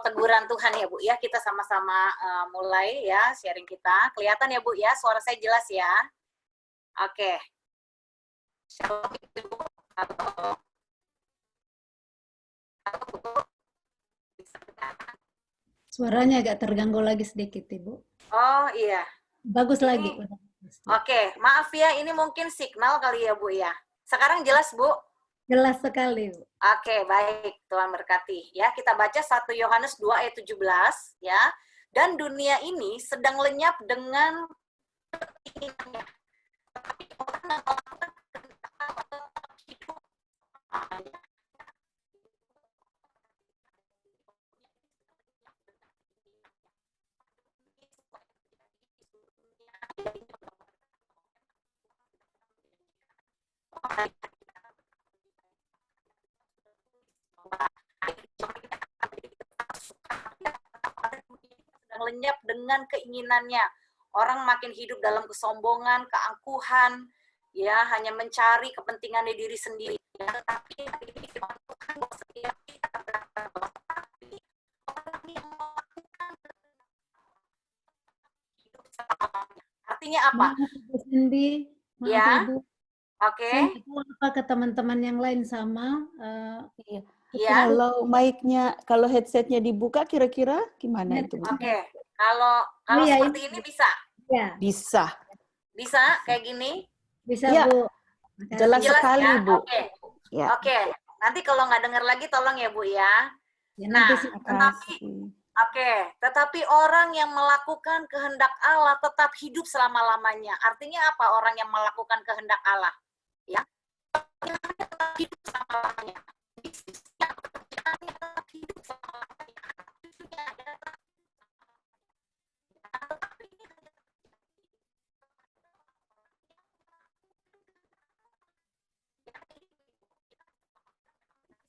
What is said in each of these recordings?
teguran Tuhan ya Bu ya. Kita sama-sama mulai ya sharing kita. Kelihatan ya Bu ya, suara saya jelas ya. Oke. Shalom Ibu. Halo. Halo Bu. Suaranya agak terganggu lagi sedikit, Ibu. Oh iya. Bagus Ini, lagi. Oke, maaf ya, ini mungkin signal kali ya Bu ya. Sekarang jelas Bu? Jelas sekali, Bu. Oke, baik. Tuhan berkati. Ya, kita baca 1 Yohanes 2 ayat 17 ya. Dan dunia ini sedang lenyap dengan keinginannya. Tetapi orang yang melakukan kehendak Allah tetap hidup. Sedang lenyap dengan keinginannya. Orang makin hidup dalam kesombongan, keangkuhan, ya hanya mencari kepentingannya diri sendiri. Ya, tetapi ini firman Tuhan bahwa setiap kita berkata orang yang melakukan hidup selamanya. Artinya apa? Maaf, Ibu Cindy. Maaf, Ya. Ibu. Oke. Saya nggak tahu apa ke teman-teman yang lain sama. Iya. Ya. Kalau mic-nya, kalau headset-nya dibuka, kira-kira gimana itu? Oke. Kalau iya, seperti ini bisa? Ya. Bisa. Bisa kayak gini? Bisa, Ya. Bu. Jelas sekali, ya? Bu. Oke. Ya. Oke. Nanti kalau nggak dengar lagi tolong ya, Bu ya. Ya, Nah, nanti tetapi orang yang melakukan kehendak Allah tetap hidup selama-lamanya. Artinya apa orang yang melakukan kehendak Allah? Ya. Tetap hidup selama-lamanya. Bisnisnya, pekerjaannya tetap hidup selama-lamanya. Cucunya ada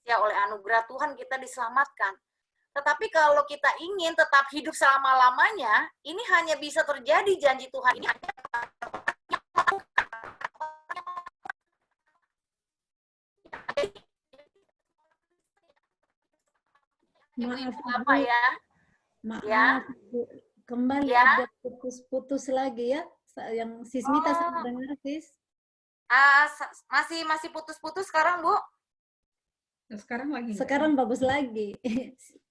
ya oleh anugerah Tuhan kita diselamatkan. Tetapi kalau kita ingin tetap hidup selama-lamanya, ini hanya bisa terjadi janji Tuhan ini hanya Maaf, apa ya? Maaf, ya? Bu. Kembali ya? ada putus-putus lagi ya. Yang Sismita saya dengar, Sis. Masih putus-putus sekarang, Bu? Sekarang lagi. Sekarang bagus lagi.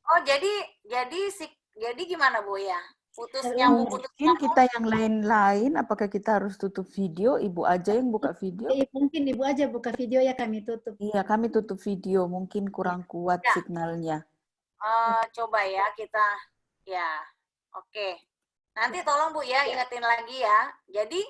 Oh, jadi gimana, Bu ya? Putus nyambung putus. Mungkin kita yang lain-lain, apakah kita harus tutup video? Ibu aja yang buka video? Mungkin Ibu aja buka video ya, kami tutup. Iya, kami tutup video. Mungkin kurang kuat ya. signalnya. Coba ya kita, ya, oke. Nanti tolong Bu ya, ingetin lagi ya. Jadi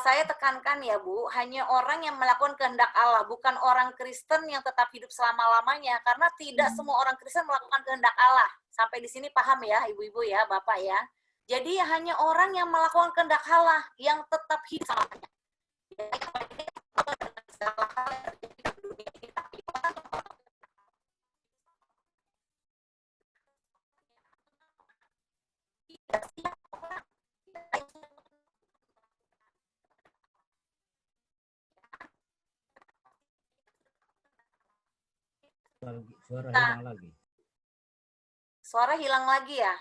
saya tekankan ya Bu, hanya orang yang melakukan kehendak Allah, bukan orang Kristen yang tetap hidup selama-lamanya. Karena tidak semua orang Kristen melakukan kehendak Allah. Sampai di sini paham ya, Ibu-ibu ya, Bapak ya. Jadi hanya orang yang melakukan kehendak Allah yang tetap hidup selamanya. Suara hilang lagi. Suara hilang lagi ya?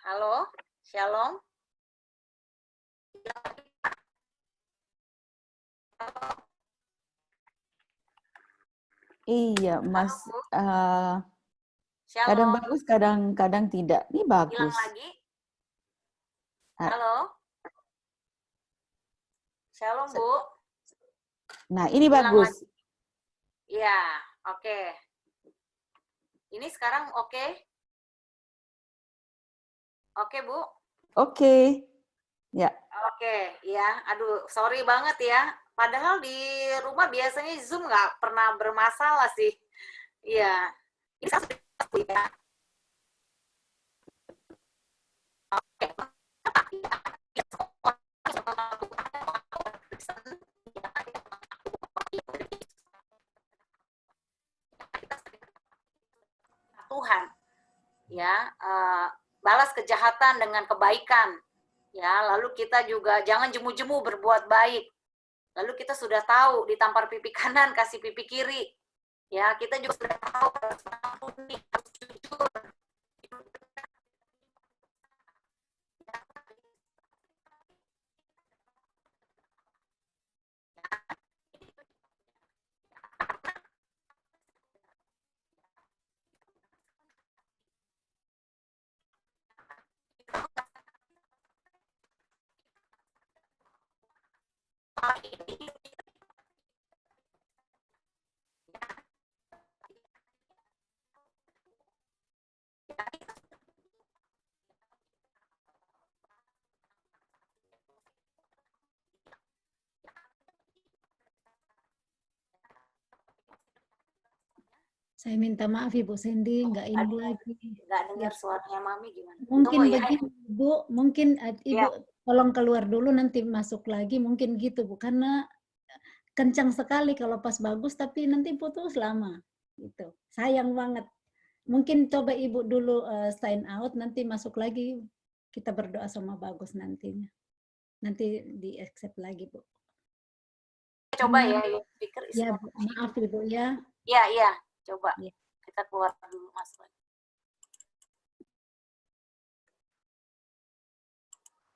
Halo, Shalom. Iya, Mas. Shalom. Kadang bagus, kadang tidak. Ini bagus. Hilang lagi. Halo. Shalom, Bu. Nah, ini hilang bagus. Iya, oke. Ini sekarang oke? Oke, Bu? Oke. Ya. Oke, ya. Aduh, sorry banget ya. Padahal di rumah biasanya Zoom nggak pernah bermasalah sih. Iya. Ini ya. Oke. Tuhan, ya, balas kejahatan dengan kebaikan, ya. Lalu kita juga jangan jemu-jemu berbuat baik. Lalu kita sudah tahu ditampar pipi kanan kasih pipi kiri, Ya, kita juga sudah tahu harus mengampuni, harus jujur. Saya minta maaf Ibu Sandy, nggak ini Aduh, lagi. nggak dengar Ya, suaranya Mami gimana? mungkin Tunggu ya. begini Bu, mungkin Ibu tolong keluar dulu nanti masuk lagi, mungkin gitu Bu, karena kencang sekali kalau pas bagus tapi nanti putus lama gitu. Sayang banget. Mungkin coba Ibu dulu sign out, nanti masuk lagi kita berdoa sama bagus nantinya. Nanti di accept lagi Bu. Coba ya, speaker is Ya not Bu, maaf Ibu ya. Iya, coba. Ya. Kita keluar dulu Mas.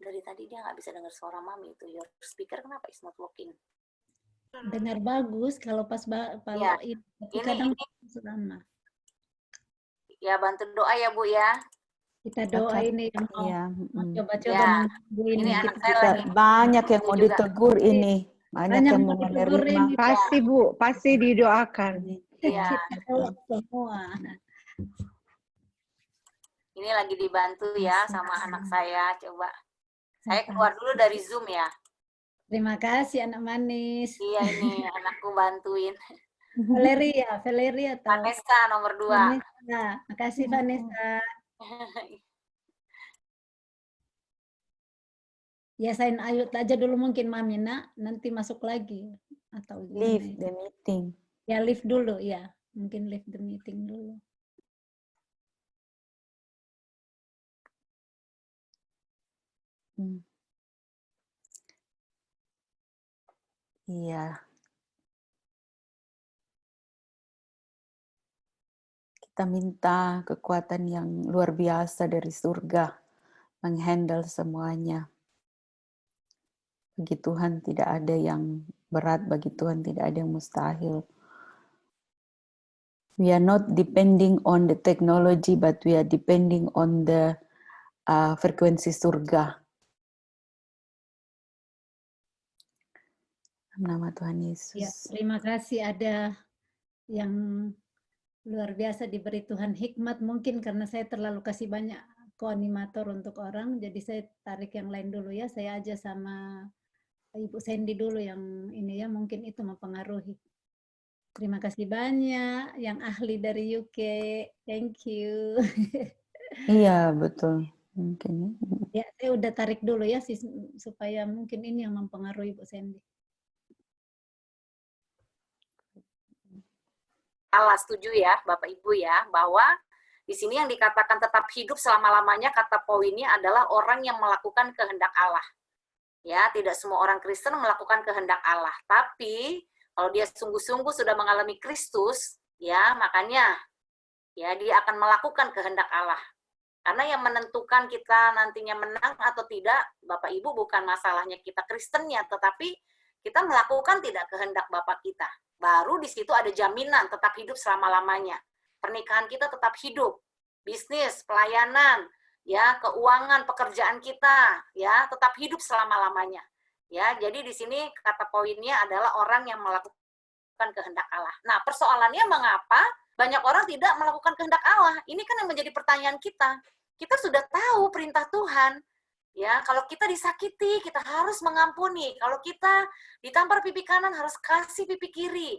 Dari tadi dia nggak bisa dengar suara Mami itu. Your speaker kenapa is not working? Dengar bagus kalau pas Ya. tapi kadang lama. Ya, bantu doa ya Bu ya. Kita doa ini yang mau Iya, coba-coba Ya. mengganggu ini. Ini anak saya Kita lagi. banyak yang mau juga. ditegur ini, banyak yang mau ditegur menerima. ini. Pasti Bu, pasti didoakan. Iya. Kita doa semua. Ini lagi dibantu ya sama anak saya. Coba. Saya keluar dulu dari Zoom ya. Terima kasih anak manis. Iya ini anakku bantuin. Valeria tahu. Vanessa nomor 2. Vanessa, makasih Vanessa. Ya sign out aja dulu mungkin Mami nak, nanti masuk lagi atau gimana? Leave the meeting. Ya leave dulu ya, mungkin leave the meeting dulu. Iya. Kita minta kekuatan yang luar biasa dari surga menghandle semuanya. Bagi Tuhan tidak ada yang berat, bagi Tuhan tidak ada yang mustahil. We are not depending on the technology, but we are depending on the frekuensi surga. Nama Tuhan Yesus. Ya, terima kasih ada yang luar biasa diberi Tuhan hikmat, mungkin karena saya terlalu kasih banyak koanimator untuk orang, jadi saya tarik yang lain dulu ya, saya aja sama Ibu Sandy dulu yang ini ya, mungkin itu mempengaruhi. Terima kasih banyak yang ahli dari UK, thank you. Iya, betul. Mungkin. Ya, saya udah tarik dulu ya, supaya mungkin ini yang mempengaruhi Ibu Sandy. Allah setuju ya, Bapak Ibu ya, bahwa di sini yang dikatakan tetap hidup selama-lamanya, kata poinnya adalah orang yang melakukan kehendak Allah. Ya, tidak semua orang Kristen melakukan kehendak Allah, tapi kalau dia sungguh-sungguh sudah mengalami Kristus, ya, makanya ya dia akan melakukan kehendak Allah. Karena yang menentukan kita nantinya menang atau tidak, Bapak Ibu, bukan masalahnya kita Kristennya, tetapi kita melakukan tidak kehendak Bapak kita. Baru di situ ada jaminan tetap hidup selama-lamanya. Pernikahan kita tetap hidup, bisnis, pelayanan, ya, keuangan, pekerjaan kita, ya, tetap hidup selama-lamanya. Ya, jadi di sini kata poinnya adalah orang yang melakukan kehendak Allah. Nah, persoalannya mengapa banyak orang tidak melakukan kehendak Allah? Ini kan yang menjadi pertanyaan kita. Kita sudah tahu perintah Tuhan. Ya, kalau kita disakiti, kita harus mengampuni. Kalau kita ditampar pipi kanan, harus kasih pipi kiri.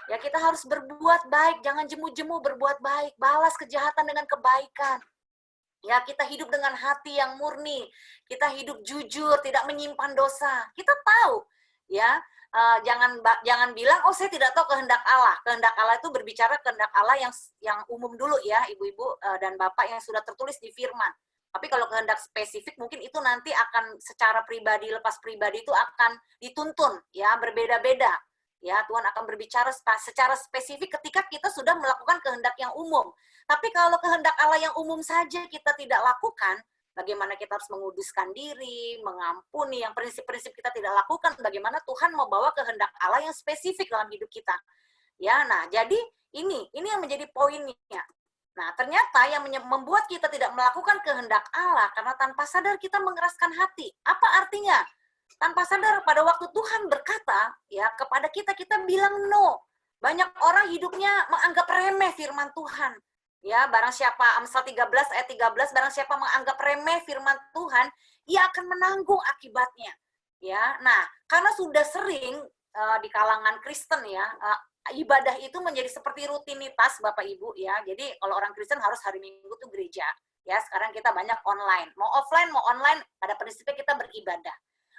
Ya, kita harus berbuat baik, jangan jemu-jemu berbuat baik. Balas kejahatan dengan kebaikan. Ya, kita hidup dengan hati yang murni. Kita hidup jujur, tidak menyimpan dosa. Kita tahu, ya. Jangan bilang, oh saya tidak tahu kehendak Allah. Kehendak Allah itu berbicara kehendak Allah yang umum dulu ya, ibu-ibu dan bapak, yang sudah tertulis di firman. Tapi kalau kehendak spesifik mungkin itu nanti akan secara pribadi, lepas pribadi itu akan dituntun, ya, berbeda-beda. Ya, Tuhan akan berbicara secara spesifik ketika kita sudah melakukan kehendak yang umum. Tapi kalau kehendak Allah yang umum saja kita tidak lakukan, bagaimana kita harus menguduskan diri, mengampuni, yang prinsip-prinsip kita tidak lakukan, bagaimana Tuhan mau bawa kehendak Allah yang spesifik dalam hidup kita. Ya, nah, jadi ini yang menjadi poinnya. Nah, ternyata yang membuat kita tidak melakukan kehendak Allah karena tanpa sadar kita mengeraskan hati. Apa artinya? Tanpa sadar pada waktu Tuhan berkata ya kepada kita bilang no. Banyak orang hidupnya menganggap remeh firman Tuhan. Ya, barang siapa, Amsal 13 ayat 13, barang siapa menganggap remeh firman Tuhan, ia akan menanggung akibatnya. Ya, nah, karena sudah sering di kalangan Kristen ya, ibadah itu menjadi seperti rutinitas Bapak Ibu ya. Jadi kalau orang Kristen harus hari Minggu tuh gereja. Ya, sekarang kita banyak online. Mau offline, mau online, pada prinsipnya kita beribadah.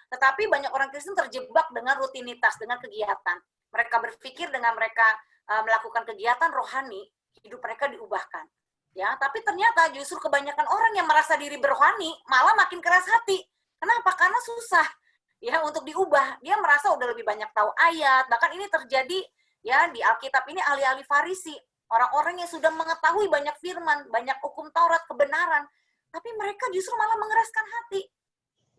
Tetapi banyak orang Kristen terjebak dengan rutinitas, dengan kegiatan. Mereka berpikir dengan mereka melakukan kegiatan rohani, hidup mereka diubahkan. Ya, tapi ternyata justru kebanyakan orang yang merasa diri berrohani malah makin keras hati. Kenapa? Karena susah ya untuk diubah. Dia merasa udah lebih banyak tahu ayat. Bahkan ini terjadi ya di Alkitab ini ahli-ahli Farisi, orang-orang yang sudah mengetahui banyak firman, banyak hukum Taurat, kebenaran, tapi mereka justru malah mengeraskan hati.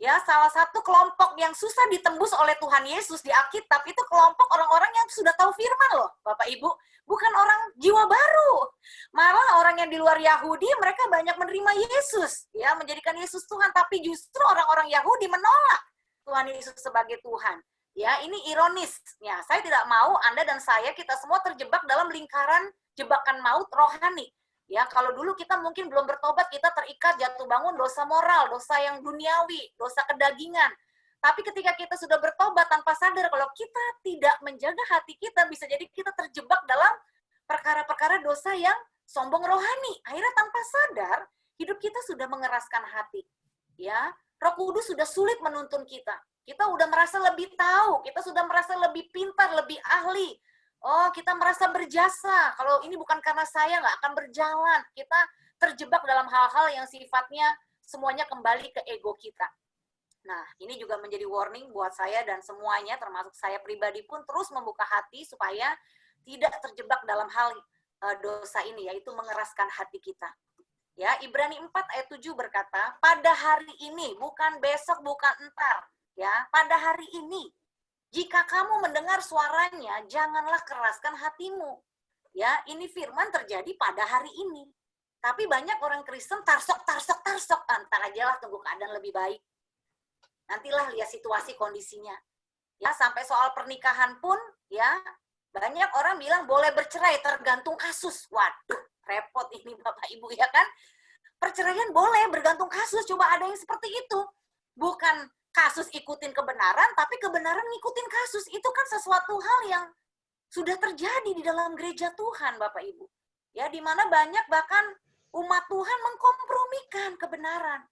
Ya, salah satu kelompok yang susah ditembus oleh Tuhan Yesus di Alkitab itu kelompok orang-orang yang sudah tahu firman loh, Bapak Ibu. Bukan orang jiwa baru. Malah orang yang di luar Yahudi, mereka banyak menerima Yesus, ya, menjadikan Yesus Tuhan. Tapi justru orang-orang Yahudi menolak Tuhan Yesus sebagai Tuhan. Ya, ini ironis. Ya, saya tidak mau Anda dan saya, kita semua terjebak dalam lingkaran jebakan maut rohani. Ya, kalau dulu kita mungkin belum bertobat, kita terikat jatuh bangun dosa moral, dosa yang duniawi, dosa kedagingan. Tapi ketika kita sudah bertobat tanpa sadar, kalau kita tidak menjaga hati kita, bisa jadi kita terjebak dalam perkara-perkara dosa yang sombong rohani. Akhirnya tanpa sadar, hidup kita sudah mengeraskan hati. Ya, Roh Kudus sudah sulit menuntun kita. Kita udah merasa lebih tahu, kita sudah merasa lebih pintar, lebih ahli. Oh, kita merasa berjasa. Kalau ini bukan karena saya, nggak akan berjalan. Kita terjebak dalam hal-hal yang sifatnya semuanya kembali ke ego kita. Nah, ini juga menjadi warning buat saya dan semuanya, termasuk saya pribadi pun terus membuka hati supaya tidak terjebak dalam hal dosa ini, yaitu mengeraskan hati kita. Ya, Ibrani 4 ayat 7 berkata, pada hari ini, bukan besok, bukan entar. Ya, pada hari ini. Jika kamu mendengar suaranya, janganlah keraskan hatimu. Ya, ini firman terjadi pada hari ini. Tapi banyak orang Kristen tarsok. Antar aja lah, tunggu keadaan lebih baik. Nantilah lihat situasi kondisinya. Ya, sampai soal pernikahan pun, ya, banyak orang bilang boleh bercerai tergantung kasus. Waduh, repot ini Bapak Ibu ya kan. Perceraian boleh bergantung kasus. Coba ada yang seperti itu. Bukan kasus ikutin kebenaran, tapi kebenaran ngikutin kasus. Itu kan sesuatu hal yang sudah terjadi di dalam gereja Tuhan, Bapak Ibu. Ya, di mana banyak bahkan umat Tuhan mengkompromikan kebenaran.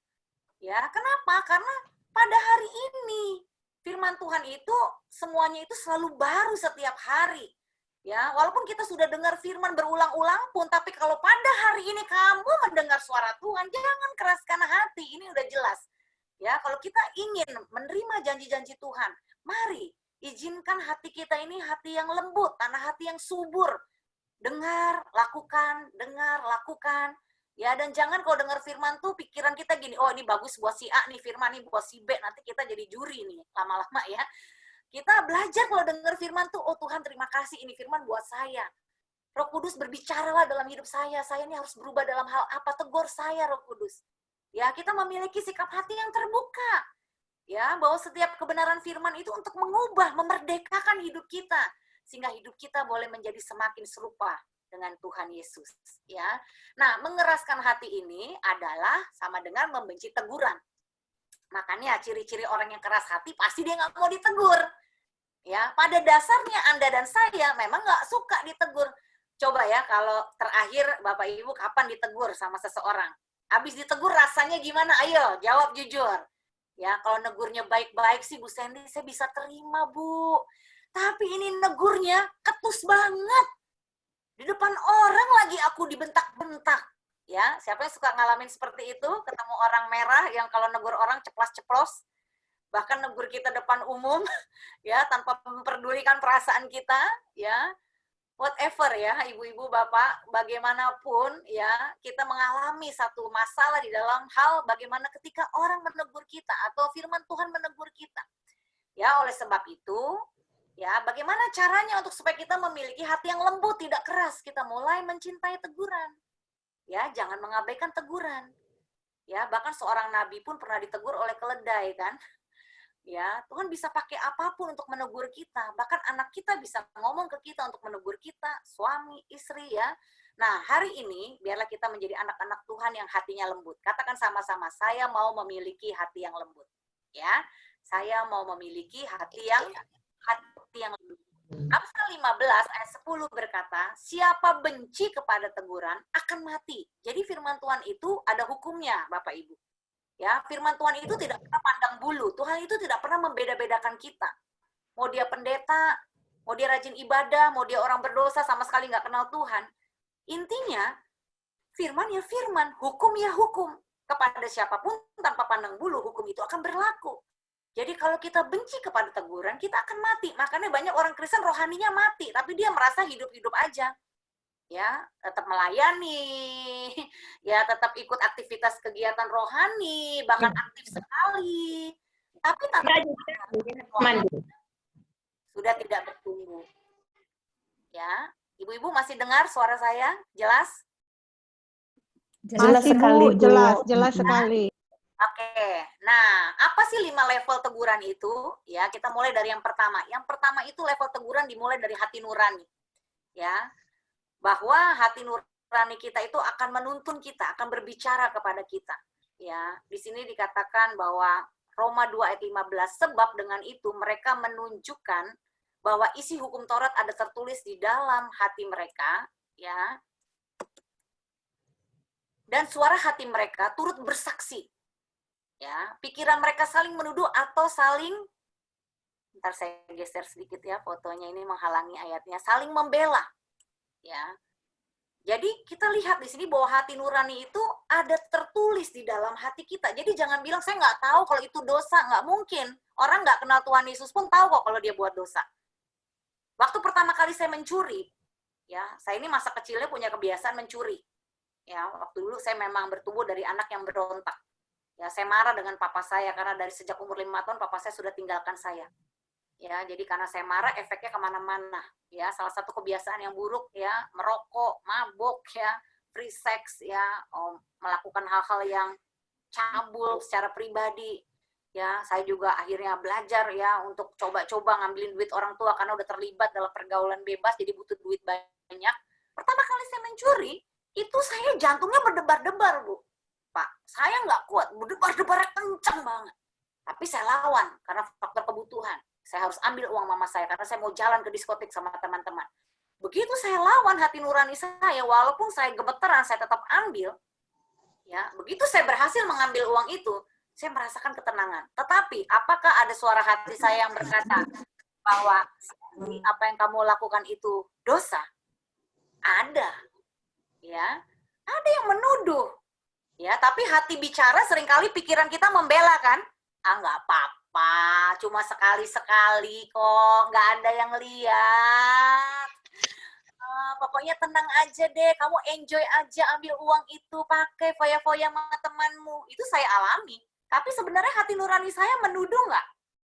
Ya, kenapa? Karena pada hari ini firman Tuhan itu semuanya itu selalu baru setiap hari. Ya, walaupun kita sudah dengar firman berulang-ulang pun, tapi kalau pada hari ini kamu mendengar suara Tuhan, jangan keraskan hati. Ini udah jelas. Ya, kalau kita ingin menerima janji-janji Tuhan, mari izinkan hati kita ini hati yang lembut, tanah hati yang subur. Dengar, lakukan, Ya, dan jangan kalau dengar firman tuh pikiran kita gini, oh ini bagus buat si A nih firman, nih buat si B, nanti kita jadi juri nih lama-lama ya. Kita belajar kalau dengar firman tuh, oh Tuhan terima kasih ini firman buat saya. Roh Kudus berbicaralah dalam hidup saya ini harus berubah dalam hal apa, tegur saya Roh Kudus. Ya, kita memiliki sikap hati yang terbuka. Ya, bahwa setiap kebenaran firman itu untuk mengubah, memerdekakan hidup kita sehingga hidup kita boleh menjadi semakin serupa dengan Tuhan Yesus, ya. Nah, mengeraskan hati ini adalah sama dengan membenci teguran. Makanya ciri-ciri orang yang keras hati pasti dia nggak mau ditegur. Ya, pada dasarnya Anda dan saya memang nggak suka ditegur. Coba ya, kalau terakhir Bapak Ibu kapan ditegur sama seseorang? Habis ditegur rasanya gimana? Ayo, jawab jujur. Ya, kalau negurnya baik-baik sih Bu Sandy, saya bisa terima, Bu. Tapi ini negurnya ketus banget. Di depan orang lagi aku dibentak-bentak. Ya, siapa yang suka ngalamin seperti itu? Ketemu orang merah yang kalau negur orang ceplas-ceplos. bahkan negur kita depan umum, ya, tanpa memperdulikan perasaan kita, ya, whatever ya, ibu-ibu, bapak, bagaimanapun ya, kita mengalami satu masalah di dalam hal bagaimana ketika orang menegur kita atau firman Tuhan menegur kita. Ya, oleh sebab itu, ya, bagaimana caranya untuk supaya kita memiliki hati yang lembut, tidak keras, kita mulai mencintai teguran. Ya, jangan mengabaikan teguran. Ya, bahkan seorang nabi pun pernah ditegur oleh keledai kan. Ya, Tuhan bisa pakai apapun untuk menegur kita. Bahkan anak kita bisa ngomong ke kita untuk menegur kita, suami, istri ya. Nah, hari ini biarlah kita menjadi anak-anak Tuhan yang hatinya lembut. Katakan sama-sama, saya mau memiliki hati yang lembut. Ya, saya mau memiliki hati yang lembut. Amsal 15 ayat 10 berkata, siapa benci kepada teguran akan mati. Jadi firman Tuhan itu ada hukumnya, Bapak Ibu. Ya, firman Tuhan itu tidak pernah pandang bulu. Tuhan itu tidak pernah membeda-bedakan kita. Mau dia pendeta, mau dia rajin ibadah, mau dia orang berdosa sama sekali nggak kenal Tuhan. Intinya, firman ya firman, hukum ya hukum. Kepada siapapun tanpa pandang bulu, hukum itu akan berlaku. Jadi kalau kita benci kepada teguran, kita akan mati. Makanya banyak orang Kristen rohaninya mati, tapi dia merasa hidup-hidup aja. Ya, tetap melayani, ya tetap ikut aktivitas kegiatan rohani, bahkan aktif sekali. Tapi tanpa sudah tidak bertumbuh. Ya, ibu-ibu masih dengar suara saya? Jelas? Jelas Masih sekali, Bu, Bu. jelas sekali. Oke, nah apa sih 5 level teguran itu? Ya, kita mulai dari yang pertama. Yang pertama itu level teguran dimulai dari hati nurani. Ya, bahwa hati nurani kita itu akan menuntun kita, akan berbicara kepada kita. Ya, di sini dikatakan bahwa Roma 2 ayat 15, sebab dengan itu mereka menunjukkan bahwa isi hukum Taurat ada tertulis di dalam hati mereka, ya. Dan suara hati mereka turut bersaksi. Ya, pikiran mereka saling menuduh atau saling, ntar saya geser sedikit ya, fotonya ini menghalangi ayatnya, saling membela. Ya, jadi kita lihat di sini bahwa hati nurani itu ada tertulis di dalam hati kita. Jadi jangan bilang saya nggak tahu kalau itu dosa, nggak mungkin. Orang nggak kenal Tuhan Yesus pun tahu kok kalau dia buat dosa. Waktu pertama kali saya mencuri, ya saya ini masa kecilnya punya kebiasaan mencuri. Ya, waktu dulu saya memang bertumbuh dari anak yang berontak. Ya, saya marah dengan papa saya karena dari sejak umur 5 tahun papa saya sudah tinggalkan saya. Ya, jadi karena saya marah efeknya kemana-mana. Ya, salah satu kebiasaan yang buruk ya, merokok, mabuk ya, free sex ya, melakukan hal-hal yang cabul secara pribadi. Ya, saya juga akhirnya belajar ya untuk coba-coba ngambilin duit orang tua karena udah terlibat dalam pergaulan bebas jadi butuh duit banyak. Pertama kali saya mencuri, itu saya jantungnya berdebar-debar, Bu. Pak, saya nggak kuat, berdebar-debarnya kencang banget. Tapi saya lawan karena faktor kebutuhan. Saya harus ambil uang mama saya karena saya mau jalan ke diskotik sama teman-teman. Begitu saya lawan hati nurani saya, walaupun saya gemeteran, saya tetap ambil. Ya, begitu saya berhasil mengambil uang itu, saya merasakan ketenangan. Tetapi, apakah ada suara hati saya yang berkata bahwa apa yang kamu lakukan itu dosa? Ada. Ya, ada yang menuduh. Ya, tapi hati bicara seringkali pikiran kita membela kan? Ah, nggak apa-apa, cuma sekali-sekali kok, nggak ada yang lihat. Pokoknya tenang aja deh, kamu enjoy aja ambil uang itu, pakai foya-foya sama temanmu. Itu saya alami. Tapi sebenarnya hati nurani saya menuduh nggak?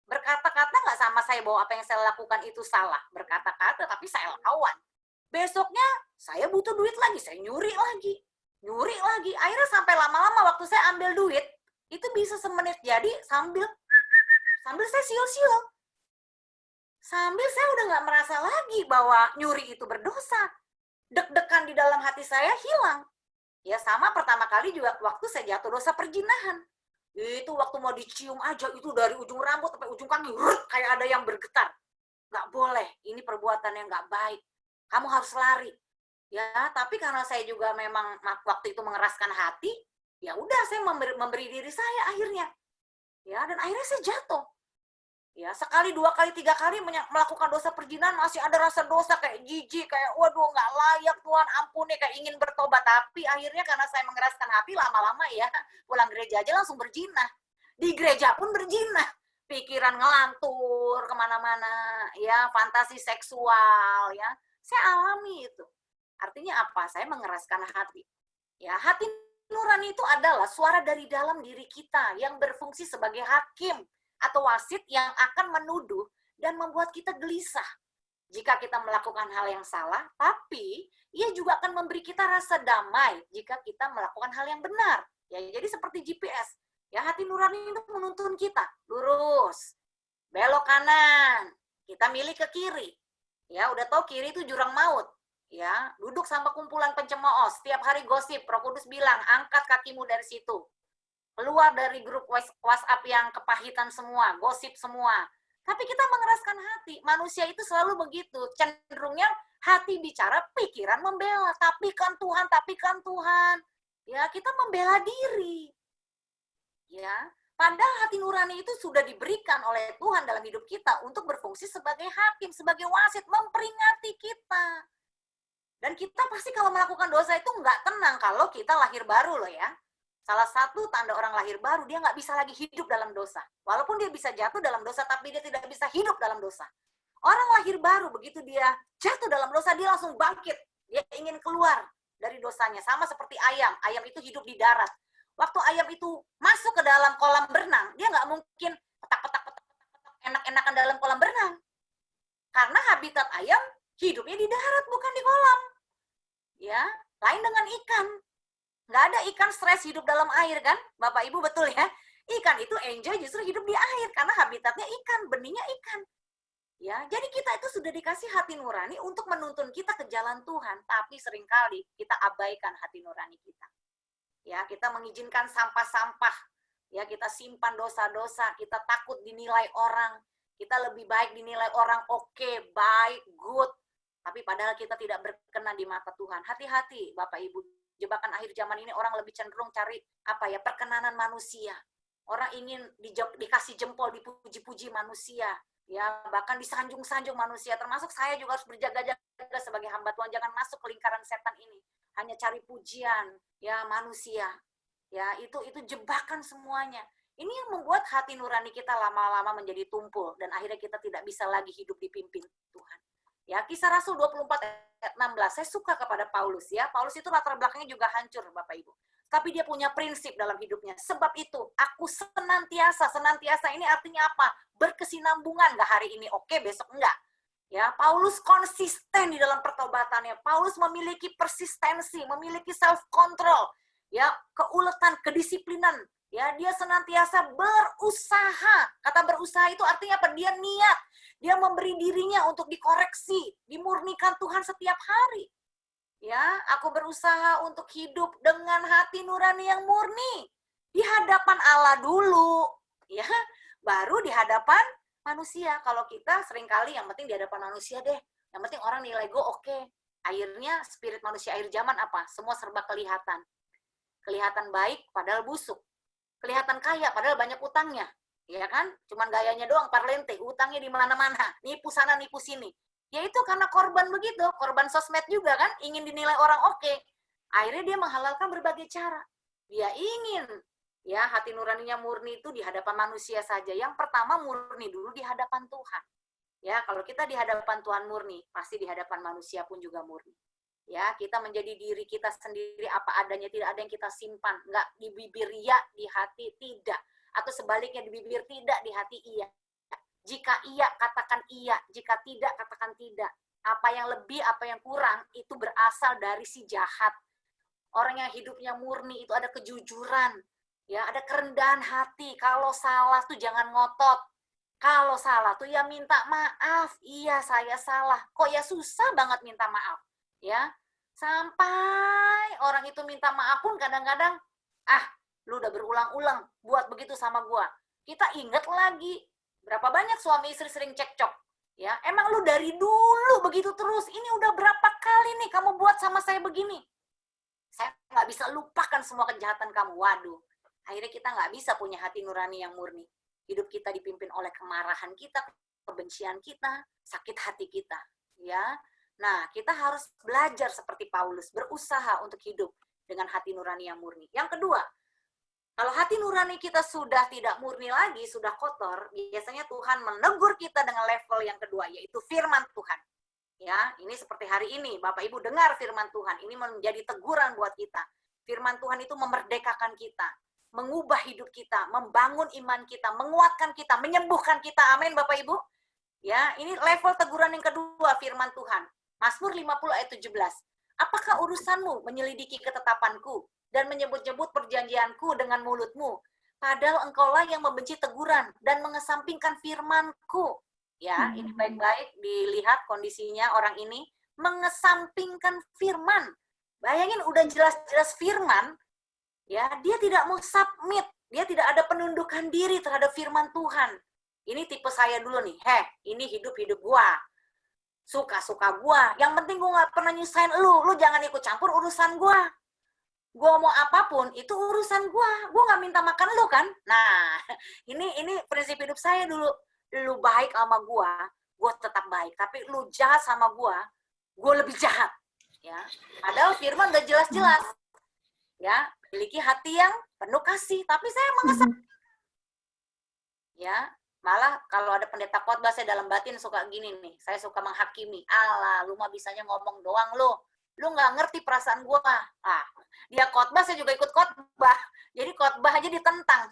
Berkata-kata nggak sama saya bahwa apa yang saya lakukan itu salah. Berkata-kata, tapi saya lawan. Besoknya saya butuh duit lagi, saya nyuri lagi. Akhirnya sampai lama-lama waktu saya ambil duit, itu bisa semenit jadi sambil saya siul-siul. Sambil saya udah nggak merasa lagi bahwa nyuri itu berdosa. Deg-degan di dalam hati saya hilang. Ya sama pertama kali juga waktu saya jatuh dosa perzinahan. Itu waktu mau dicium aja, itu dari ujung rambut sampai ujung kaki, kayak ada yang bergetar. Nggak boleh, ini perbuatan yang nggak baik. Kamu harus lari. Ya, tapi karena saya juga memang waktu itu mengeraskan hati, ya udah saya memberi diri saya akhirnya. Ya, dan akhirnya saya jatuh. Ya, sekali, 2 kali, 3 kali melakukan dosa perzinahan masih ada rasa dosa kayak jijik, kayak waduh nggak layak Tuhan ampuni, kayak ingin bertobat. Tapi akhirnya karena saya mengeraskan hati lama-lama ya pulang gereja aja langsung berzina. Di gereja pun berzina. pikiran ngelantur kemana-mana, ya, fantasi seksual, ya. Saya alami itu. Artinya apa? Saya mengeraskan hati. Ya, hati nurani itu adalah suara dari dalam diri kita yang berfungsi sebagai hakim atau wasit yang akan menuduh dan membuat kita gelisah jika kita melakukan hal yang salah, tapi ia juga akan memberi kita rasa damai jika kita melakukan hal yang benar. Ya, jadi seperti GPS. Ya, hati nurani itu menuntun kita lurus, belok kanan, kita milih ke kiri. Ya, udah tahu kiri itu jurang maut. Ya, duduk sama kumpulan pencemooh, setiap hari gosip, Roh Kudus bilang, angkat kakimu dari situ. Keluar dari grup WhatsApp yang kepahitan semua, gosip semua. Tapi kita mengeraskan hati. Manusia itu selalu begitu. Cenderungnya hati bicara, pikiran membela. Tapi kan Tuhan. Ya, kita membela diri. Ya, padahal hati nurani itu sudah diberikan oleh Tuhan dalam hidup kita untuk berfungsi sebagai hakim, sebagai wasit, memperingati kita. Dan kita pasti kalau melakukan dosa itu nggak tenang kalau kita lahir baru loh ya. Salah satu tanda orang lahir baru, dia nggak bisa lagi hidup dalam dosa. Walaupun dia bisa jatuh dalam dosa, tapi dia tidak bisa hidup dalam dosa. Orang lahir baru, begitu dia jatuh dalam dosa, dia langsung bangkit. Dia ingin keluar dari dosanya. Sama seperti ayam. Ayam itu hidup di darat. Waktu ayam itu masuk ke dalam kolam berenang, dia nggak mungkin petak-petak enak-enakan dalam kolam berenang. Karena habitat ayam hidupnya di darat, bukan di kolam. Ya, lain dengan ikan. Nggak ada ikan stres hidup dalam air, kan? Bapak Ibu betul ya? Ikan itu enjoy justru hidup di air, karena habitatnya ikan, benihnya ikan. Ya, jadi kita itu sudah dikasih hati nurani untuk menuntun kita ke jalan Tuhan, tapi seringkali kita abaikan hati nurani kita. Ya, kita mengizinkan sampah-sampah. Ya, kita simpan dosa-dosa, kita takut dinilai orang. Kita lebih baik dinilai orang oke, baik, good. Tapi padahal kita tidak berkenan di mata Tuhan. Hati-hati, Bapak Ibu. Jebakan akhir zaman ini orang lebih cenderung cari perkenanan manusia. Orang ingin dikasih jempol, dipuji-puji manusia. Ya, bahkan disanjung-sanjung manusia. Termasuk saya juga harus berjaga-jaga sebagai hamba Tuhan. Jangan masuk ke lingkaran setan ini. Hanya cari pujian, ya, manusia. Ya, itu jebakan semuanya. Ini yang membuat hati nurani kita lama-lama menjadi tumpul dan akhirnya kita tidak bisa lagi hidup dipimpin Tuhan. Ya, Kisah Rasul 24 ayat 16. Saya suka kepada Paulus ya. Paulus itu latar belakangnya juga hancur, Bapak Ibu. Tapi dia punya prinsip dalam hidupnya. Sebab itu, aku senantiasa. Senantiasa ini artinya apa? Berkesinambungan, enggak hari ini oke, besok enggak. Ya, Paulus konsisten di dalam pertobatannya. Paulus memiliki persistensi, memiliki self control, ya, keuletan, kedisiplinan. Ya, dia senantiasa berusaha. Kata berusaha itu artinya apa? Dia niat. Dia memberi dirinya untuk dikoreksi, dimurnikan Tuhan setiap hari. Ya, aku berusaha untuk hidup dengan hati nurani yang murni. Di hadapan Allah dulu, ya, baru di hadapan manusia. Kalau kita seringkali yang penting di hadapan manusia deh. Yang penting orang nilai gue oke. Akhirnya spirit manusia akhir zaman apa? Semua serba kelihatan. Kelihatan baik padahal busuk. Kelihatan kaya padahal banyak utangnya. Ya kan? Cuman gayanya doang parlente, utangnya di mana-mana. Nipu sana, nipu sini. Ya itu karena korban begitu, korban sosmed juga kan, ingin dinilai orang oke. Akhirnya dia menghalalkan berbagai cara. Dia ingin ya hati nuraninya murni itu di hadapan manusia saja. Yang pertama murni dulu di hadapan Tuhan. Ya, kalau kita di hadapan Tuhan murni, pasti di hadapan manusia pun juga murni. Ya, kita menjadi diri kita sendiri apa adanya, tidak ada yang kita simpan, enggak di bibir ya, di hati tidak, atau sebaliknya di bibir tidak, di hati iya. Jika iya, katakan iya. Jika tidak, katakan tidak. Apa yang lebih, apa yang kurang, itu berasal dari si jahat. Orang yang hidupnya murni itu ada kejujuran. Ya, ada kerendahan hati. Kalau salah tuh jangan ngotot. Kalau salah tuh ya minta maaf. Iya, saya salah. Kok ya susah banget minta maaf. Ya, sampai orang itu minta maaf pun kadang-kadang, lu udah berulang-ulang buat begitu sama gua. Kita ingat lagi. Berapa banyak suami istri sering cekcok? Ya, emang lu dari dulu begitu terus. Ini udah berapa kali nih kamu buat sama saya begini? Saya nggak bisa lupakan semua kejahatan kamu. Waduh, akhirnya kita nggak bisa punya hati nurani yang murni. Hidup kita dipimpin oleh kemarahan kita, kebencian kita, sakit hati kita. Ya, nah kita harus belajar seperti Paulus, berusaha untuk hidup dengan hati nurani yang murni. Yang kedua, Kalau hati nurani kita sudah tidak murni lagi, sudah kotor, biasanya Tuhan menegur kita dengan level yang kedua, yaitu firman Tuhan. Ya, ini seperti hari ini, Bapak Ibu dengar firman Tuhan, ini menjadi teguran buat kita. Firman Tuhan itu memerdekakan kita, mengubah hidup kita, membangun iman kita, menguatkan kita, menyembuhkan kita. Amin, Bapak Ibu. Ya, ini level teguran yang kedua firman Tuhan. Mazmur 50 ayat 17. Apakah urusanmu menyelidiki ketetapanku dan menyebut-nyebut perjanjianku dengan mulutmu? Padahal engkaulah yang membenci teguran dan mengesampingkan firmanku. Ya, ini baik-baik dilihat kondisinya orang ini mengesampingkan firman. Bayangin udah jelas-jelas firman, ya, dia tidak mau submit, dia tidak ada penundukan diri terhadap firman Tuhan. Ini tipe saya dulu nih, ini hidup-hidup gua. Suka-suka gua. Yang penting gua nggak pernah nyusahin lu jangan ikut campur urusan gua. Gua mau apapun, itu urusan gua. Gua nggak minta makan lu kan? Nah, ini prinsip hidup saya dulu. Lu baik sama gua tetap baik. Tapi lu jahat sama gua lebih jahat. Ya, padahal firman udah jelas-jelas. Ya, miliki hati yang penuh kasih. Tapi saya mengesampingkan. Ya, malah kalau ada pendeta khotbah saya dalam batin suka gini nih, saya suka menghakimi. Alah, lu mah bisanya ngomong doang lu nggak ngerti perasaan gua. Dia khotbah saya juga ikut khotbah. Jadi khotbah aja ditentang.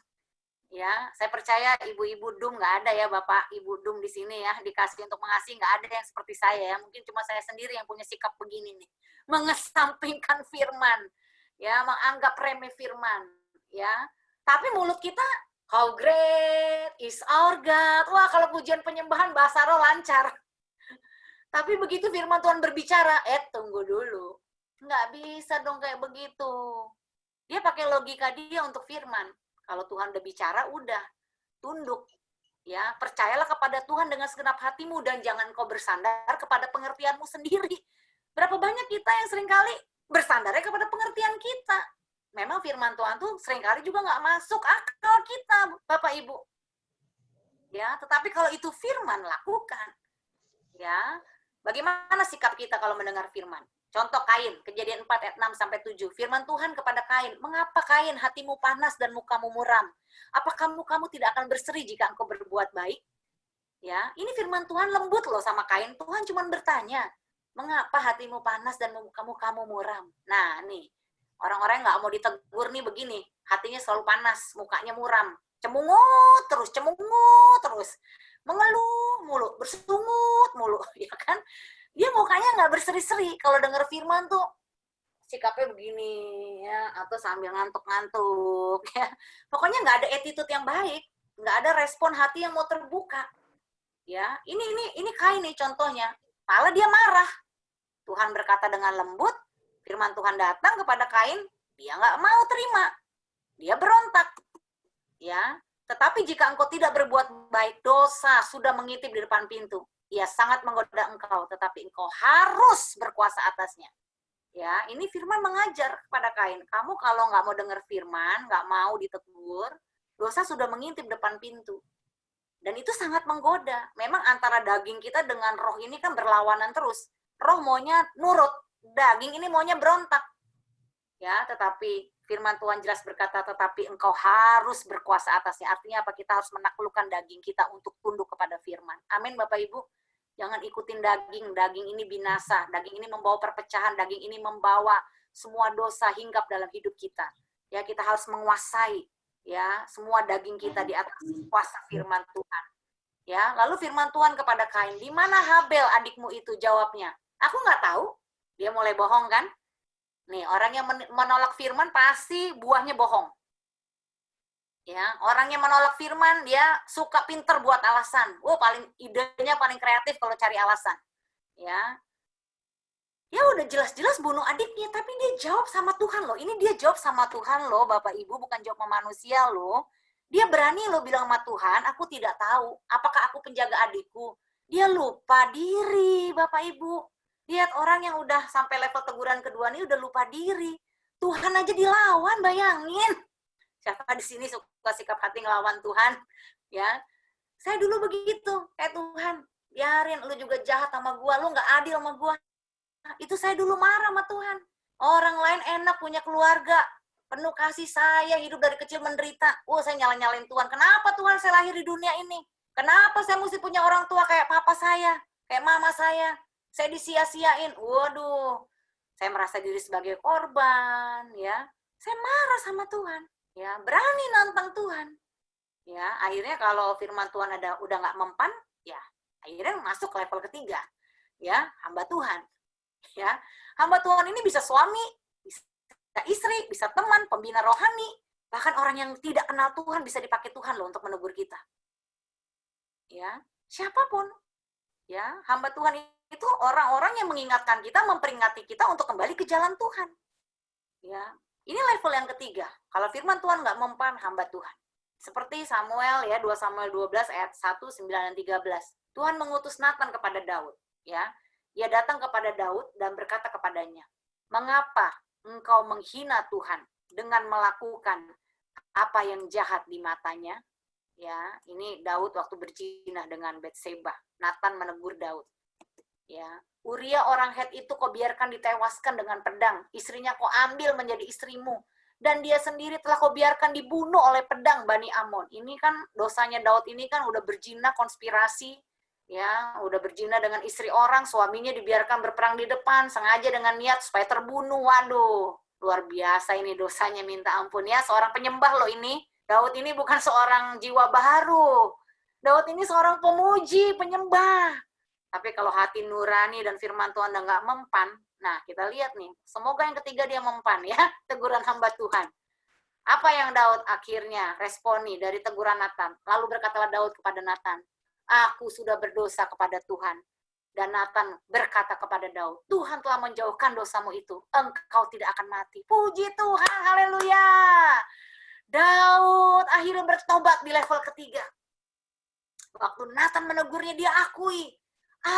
Ya, saya percaya ibu-ibu dum nggak ada ya, Bapak Ibu dum di sini ya, dikasih untuk mengasihi, nggak ada yang seperti saya ya. Mungkin cuma saya sendiri yang punya sikap begini nih, mengesampingkan firman, ya, menganggap remeh firman, ya. Tapi mulut kita, how great is our God. Wah, kalau pujian penyembahan bahasa roh lancar. Tapi begitu firman Tuhan berbicara, tunggu dulu. Nggak bisa dong kayak begitu. Dia pakai logika dia untuk firman. Kalau Tuhan udah bicara, udah. Tunduk. Ya, percayalah kepada Tuhan dengan segenap hatimu dan jangan kau bersandar kepada pengertianmu sendiri. Berapa banyak kita yang seringkali bersandarnya kepada pengertian kita. Memang firman Tuhan tuh seringkali juga nggak masuk akal kita, Bapak Ibu. Ya, tetapi kalau itu firman, lakukan. Ya, bagaimana sikap kita kalau mendengar firman? Contoh Kain, Kejadian 4 ayat 6 sampai 7. Firman Tuhan kepada Kain, "Mengapa Kain hatimu panas dan mukamu muram? Apakah mukamu tidak akan berseri jika engkau berbuat baik?" Ya, ini firman Tuhan lembut loh sama Kain. Tuhan cuma bertanya, "Mengapa hatimu panas dan mukamu muram?" Nah, nih, orang-orang yang nggak mau ditegur nih begini, hatinya selalu panas, mukanya muram, cemungut terus, mengeluh mulu, bersungut mulu, ya kan? Dia mukanya nggak berseri-seri. Kalau dengar firman tuh sikapnya begini, ya, atau sambil ngantuk-ngantuk, ya. Pokoknya nggak ada attitude yang baik, nggak ada respon hati yang mau terbuka. Ya, ini Kain nih contohnya. Malah dia marah. Tuhan berkata dengan lembut, firman Tuhan datang kepada Kain, dia nggak mau terima. Dia berontak. Ya, tetapi jika engkau tidak berbuat baik, dosa sudah mengintip di depan pintu. Ia sangat menggoda engkau, tetapi engkau harus berkuasa atasnya. Ya, ini firman mengajar kepada Kain. Kamu kalau nggak mau dengar firman, nggak mau ditegur, dosa sudah mengintip depan pintu. Dan itu sangat menggoda. Memang antara daging kita dengan roh ini kan berlawanan terus. Roh maunya nurut, daging ini maunya berontak. Ya, tetapi firman Tuhan jelas berkata, tetapi engkau harus berkuasa atasnya. Artinya apa? Kita harus menaklukkan daging kita untuk tunduk kepada firman. Amin, Bapak Ibu. Jangan ikutin daging ini binasa. Daging ini membawa perpecahan, daging ini membawa semua dosa hinggap dalam hidup kita. Ya, kita harus menguasai ya semua daging kita di atas kuasa firman Tuhan. Ya, lalu firman Tuhan kepada Kain, "Di mana Habel adikmu itu?" Jawabnya, "Aku nggak tahu." Dia mulai bohong kan? Nih, orang yang menolak firman pasti buahnya bohong. Ya, orang yang menolak firman dia suka pinter buat alasan. Idenya paling kreatif kalau cari alasan. Ya. Ya udah jelas-jelas bunuh adiknya, tapi dia jawab sama Tuhan loh. Ini dia jawab sama Tuhan loh, Bapak Ibu, bukan jawab sama manusia loh. Dia berani loh bilang sama Tuhan, "Aku tidak tahu apakah aku penjaga adikku." Dia lupa diri, Bapak Ibu. Lihat orang yang udah sampai level teguran kedua ini udah lupa diri. Tuhan aja dilawan, bayangin. Siapa di sini suka sikap hati ngelawan Tuhan? Ya, saya dulu begitu. Tuhan, biarin lu juga jahat sama gua, lu nggak adil sama gua. Itu saya dulu marah sama Tuhan. Orang lain enak punya keluarga, penuh kasih sayang, hidup dari kecil menderita. Saya nyalain Tuhan. Kenapa Tuhan saya lahir di dunia ini? Kenapa saya mesti punya orang tua kayak papa saya, kayak mama saya? Saya disia-siain. Waduh, saya merasa diri sebagai korban, ya. Saya marah sama Tuhan, ya. Berani nantang Tuhan, ya. Akhirnya kalau firman Tuhan udah nggak mempan, ya. Akhirnya masuk ke level ketiga, ya, hamba Tuhan, ya. Hamba Tuhan ini bisa suami, bisa istri, bisa teman, pembina rohani, bahkan orang yang tidak kenal Tuhan bisa dipakai Tuhan loh untuk menegur kita. Ya, siapapun. Ya, hamba Tuhan itu orang-orang yang mengingatkan kita, memperingati kita untuk kembali ke jalan Tuhan. Ya, ini level yang ketiga. Kalau firman Tuhan nggak mempan, hamba Tuhan. Seperti Samuel ya, 2 Samuel 12 ayat 1, 9 dan 13. Tuhan mengutus Nathan kepada Daud, ya. Ia datang kepada Daud dan berkata kepadanya, "Mengapa engkau menghina Tuhan dengan melakukan apa yang jahat di matanya?" Ya, ini Daud waktu berzina dengan Batseba. Nathan menegur Daud. Ya, Uria orang Het itu kau biarkan ditewaskan dengan pedang. Istrinya kau ambil menjadi istrimu. Dan dia sendiri telah kau biarkan dibunuh oleh pedang Bani Amon. Ini kan dosanya Daud ini kan udah berzina, konspirasi. Ya, udah berzina dengan istri orang, suaminya dibiarkan berperang di depan, sengaja dengan niat supaya terbunuh. Waduh, luar biasa ini dosanya, minta ampun ya. Seorang penyembah loh ini. Daud ini bukan seorang jiwa baru. Daud ini seorang pemuji, penyembah. Tapi kalau hati nurani dan firman Tuhan nggak mempan, nah kita lihat nih, semoga yang ketiga dia mempan ya, teguran hamba Tuhan. Apa yang Daud akhirnya responi dari teguran Nathan? Lalu berkatalah Daud kepada Nathan, "Aku sudah berdosa kepada Tuhan." Dan Nathan berkata kepada Daud, "Tuhan telah menjauhkan dosamu itu, engkau tidak akan mati." Puji Tuhan, haleluya. Daud akhirnya bertobat di level ketiga. Waktu Nathan menegurnya, dia akui,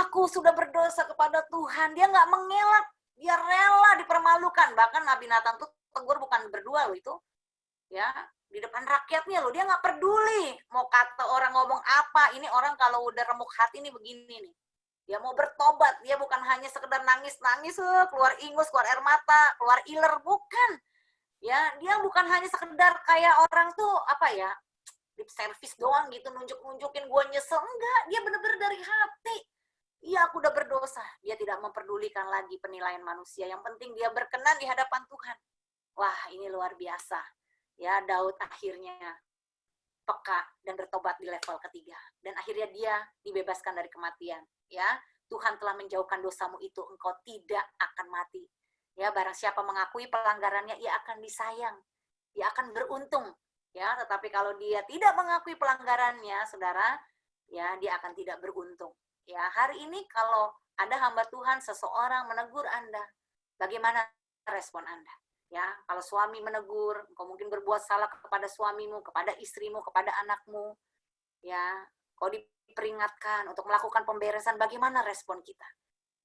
"Aku sudah berdosa kepada Tuhan." Dia nggak mengelak, dia rela dipermalukan. Bahkan Nabi Nathan tuh tegur bukan berdua loh itu, ya, di depan rakyatnya loh. Dia nggak peduli mau kata orang ngomong apa. Ini orang kalau udah remuk hati nih begini nih. Dia mau bertobat, dia bukan hanya sekedar nangis-nangis, keluar ingus, keluar air mata, keluar iler, bukan. Ya, dia bukan hanya sekedar kayak orang tuh apa ya, lip service doang gitu, nunjuk-nunjukin gue nyesel. Enggak, dia bener-bener dari hati. Iya, aku udah berdosa. Dia tidak memperdulikan lagi penilaian manusia. Yang penting dia berkenan di hadapan Tuhan. Wah, ini luar biasa. Ya, Daud akhirnya peka dan bertobat di level ketiga. Dan akhirnya dia dibebaskan dari kematian. Ya, Tuhan telah menjauhkan dosamu itu, engkau tidak akan mati. Ya, barang siapa mengakui pelanggarannya, ia akan disayang. Ia akan beruntung. Ya, tetapi kalau dia tidak mengakui pelanggarannya, saudara, ya dia akan tidak beruntung. Ya, hari ini kalau ada hamba Tuhan, seseorang menegur Anda, bagaimana respon Anda? Ya, kalau suami menegur, engkau mungkin berbuat salah kepada suamimu, kepada istrimu, kepada anakmu. Ya, kau diperingatkan untuk melakukan pemberesan, bagaimana respon kita?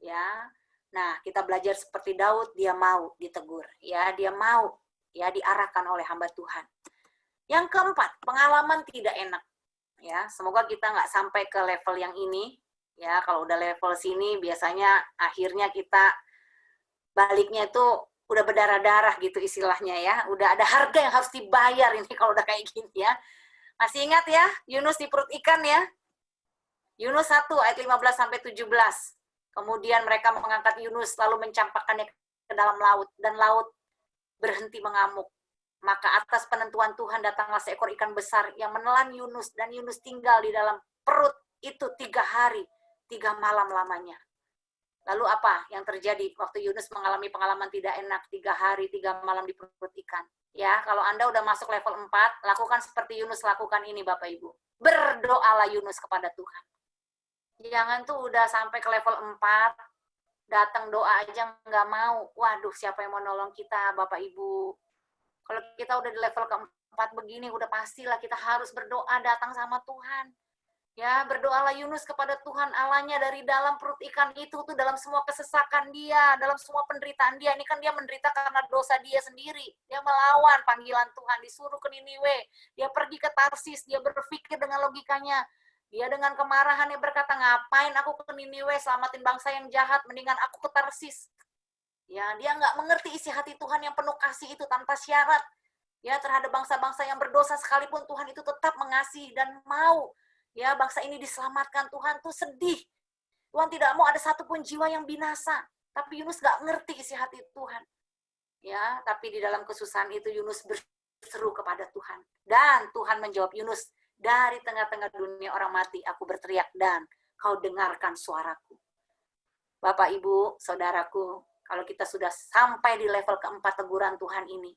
Ya. Nah, kita belajar seperti Daud, dia mau ditegur, ya, dia mau ya diarahkan oleh hamba Tuhan. Yang keempat, pengalaman tidak enak. Ya, semoga kita nggak sampai ke level yang ini. Ya, kalau udah level sini biasanya akhirnya kita baliknya itu udah berdarah-darah gitu istilahnya ya. Udah ada harga yang harus dibayar ini kalau udah kayak gini ya. Masih ingat ya, Yunus di perut ikan ya? Yunus 1 ayat 15 sampai 17. Kemudian mereka mengangkat Yunus lalu mencampakkannya ke dalam laut dan laut berhenti mengamuk. Maka atas penentuan Tuhan datanglah seekor ikan besar yang menelan Yunus dan Yunus tinggal di dalam perut itu 3 hari, 3 malam lamanya. Lalu apa yang terjadi waktu Yunus mengalami pengalaman tidak enak 3 hari, 3 malam di perut ikan? Ya, kalau Anda udah masuk level 4, lakukan seperti Yunus lakukan ini Bapak Ibu. Berdoalah Yunus kepada Tuhan. Jangan tuh udah sampai ke level 4, datang doa aja nggak mau. Waduh, siapa yang mau nolong kita, Bapak Ibu? Kalau kita udah di level keempat begini, udah pastilah kita harus berdoa, datang sama Tuhan. Ya, berdoalah Yunus kepada Tuhan Allahnya dari dalam perut ikan itu, tuh dalam semua kesesakan dia, dalam semua penderitaan dia. Ini kan dia menderita karena dosa dia sendiri. Dia melawan panggilan Tuhan, disuruh ke Niniwe. Dia pergi ke Tarsis, dia berpikir dengan logikanya. Dia dengan kemarahannya berkata, ngapain aku ke Niniwe, selamatin bangsa yang jahat, mendingan aku ke Tarsis. Ya, dia nggak mengerti isi hati Tuhan yang penuh kasih itu tanpa syarat. Ya, terhadap bangsa-bangsa yang berdosa sekalipun Tuhan itu tetap mengasihi dan mau ya bangsa ini diselamatkan. Tuhan tuh sedih. Tuhan tidak mau ada satupun jiwa yang binasa. Tapi Yunus nggak ngerti isi hati Tuhan. Ya, tapi di dalam kesusahan itu Yunus berseru kepada Tuhan. Dan Tuhan menjawab Yunus, dari tengah-tengah dunia orang mati aku berteriak dan kau dengarkan suaraku. Bapak, Ibu, saudaraku, kalau kita sudah sampai di level keempat teguran Tuhan ini,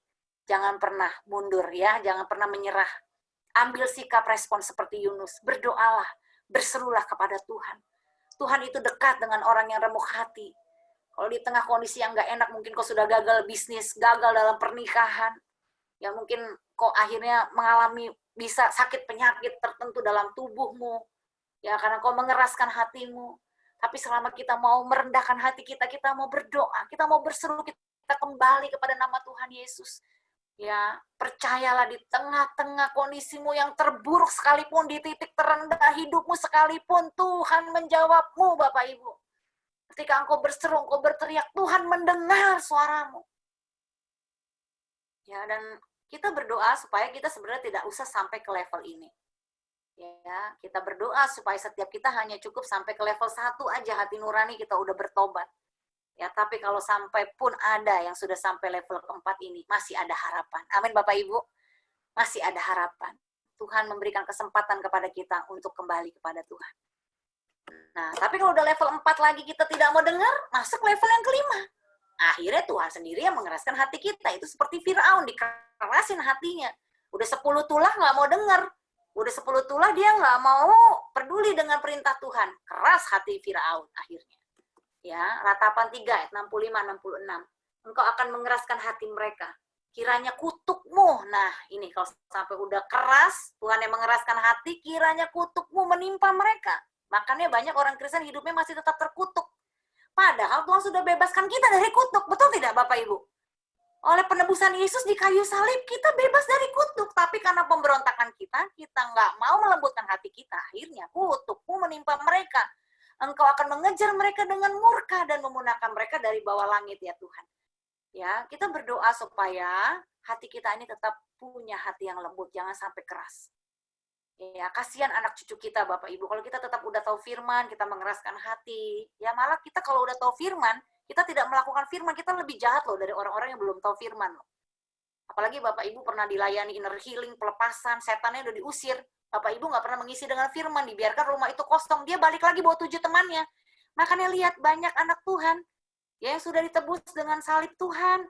jangan pernah mundur ya, jangan pernah menyerah. Ambil sikap respon seperti Yunus, berdoalah, berserulah kepada Tuhan. Tuhan itu dekat dengan orang yang remuk hati. Kalau di tengah kondisi yang nggak enak, mungkin kau sudah gagal bisnis, gagal dalam pernikahan, ya mungkin kau akhirnya mengalami bisa sakit penyakit tertentu dalam tubuhmu, ya karena kau mengeraskan hatimu. Tapi selama kita mau merendahkan hati kita, kita mau berdoa, kita mau berseru, kita kembali kepada nama Tuhan Yesus. Ya, percayalah di tengah-tengah kondisimu yang terburuk sekalipun, di titik terendah hidupmu sekalipun, Tuhan menjawabmu, Bapak Ibu. Ketika engkau berseru, engkau berteriak, Tuhan mendengar suaramu. Ya, dan kita berdoa supaya kita sebenarnya tidak usah sampai ke level ini. Ya, kita berdoa supaya setiap kita hanya cukup sampai ke level 1 aja, hati nurani kita udah bertobat. Ya, tapi kalau sampai pun ada yang sudah sampai level keempat ini, masih ada harapan. Amin Bapak Ibu. Masih ada harapan. Tuhan memberikan kesempatan kepada kita untuk kembali kepada Tuhan. Nah, tapi kalau udah level 4 lagi kita tidak mau dengar, masuk level yang kelima. Akhirnya Tuhan sendiri yang mengeraskan hati kita. Itu seperti Firaun, dikerasin hatinya. Udah 10 tulah nggak mau dengar. Udah 10 tulah dia nggak mau peduli dengan perintah Tuhan. Keras hati Firaun akhirnya. Ya, Ratapan 3 ayat 65-66. Engkau akan mengeraskan hati mereka. Kiranya kutukmu. Nah, ini kalau sampai udah keras, Tuhan yang mengeraskan hati, kiranya kutukmu menimpa mereka. Makanya banyak orang Kristen hidupnya masih tetap terkutuk. Padahal Tuhan sudah bebaskan kita dari kutuk. Betul tidak Bapak Ibu? Oleh penebusan Yesus di kayu salib, kita bebas dari kutuk. Tapi karena pemberontakan kita nggak mau melembutkan hati kita. Akhirnya kutukmu menimpa mereka. Engkau akan mengejar mereka dengan murka dan memunahkan mereka dari bawah langit ya Tuhan. Ya, kita berdoa supaya hati kita ini tetap punya hati yang lembut, jangan sampai keras. Ya, kasihan anak cucu kita Bapak Ibu. Kalau kita tetap udah tahu firman, kita mengeraskan hati. Ya malah kita kalau udah tahu firman, kita tidak melakukan firman, kita lebih jahat loh dari orang-orang yang belum tahu firman loh. Apalagi Bapak Ibu pernah dilayani inner healing, pelepasan, setannya udah diusir. Bapak Ibu nggak pernah mengisi dengan firman, dibiarkan rumah itu kosong, dia balik lagi bawa 7 temannya. Makanya lihat banyak anak Tuhan ya, yang sudah ditebus dengan salib Tuhan,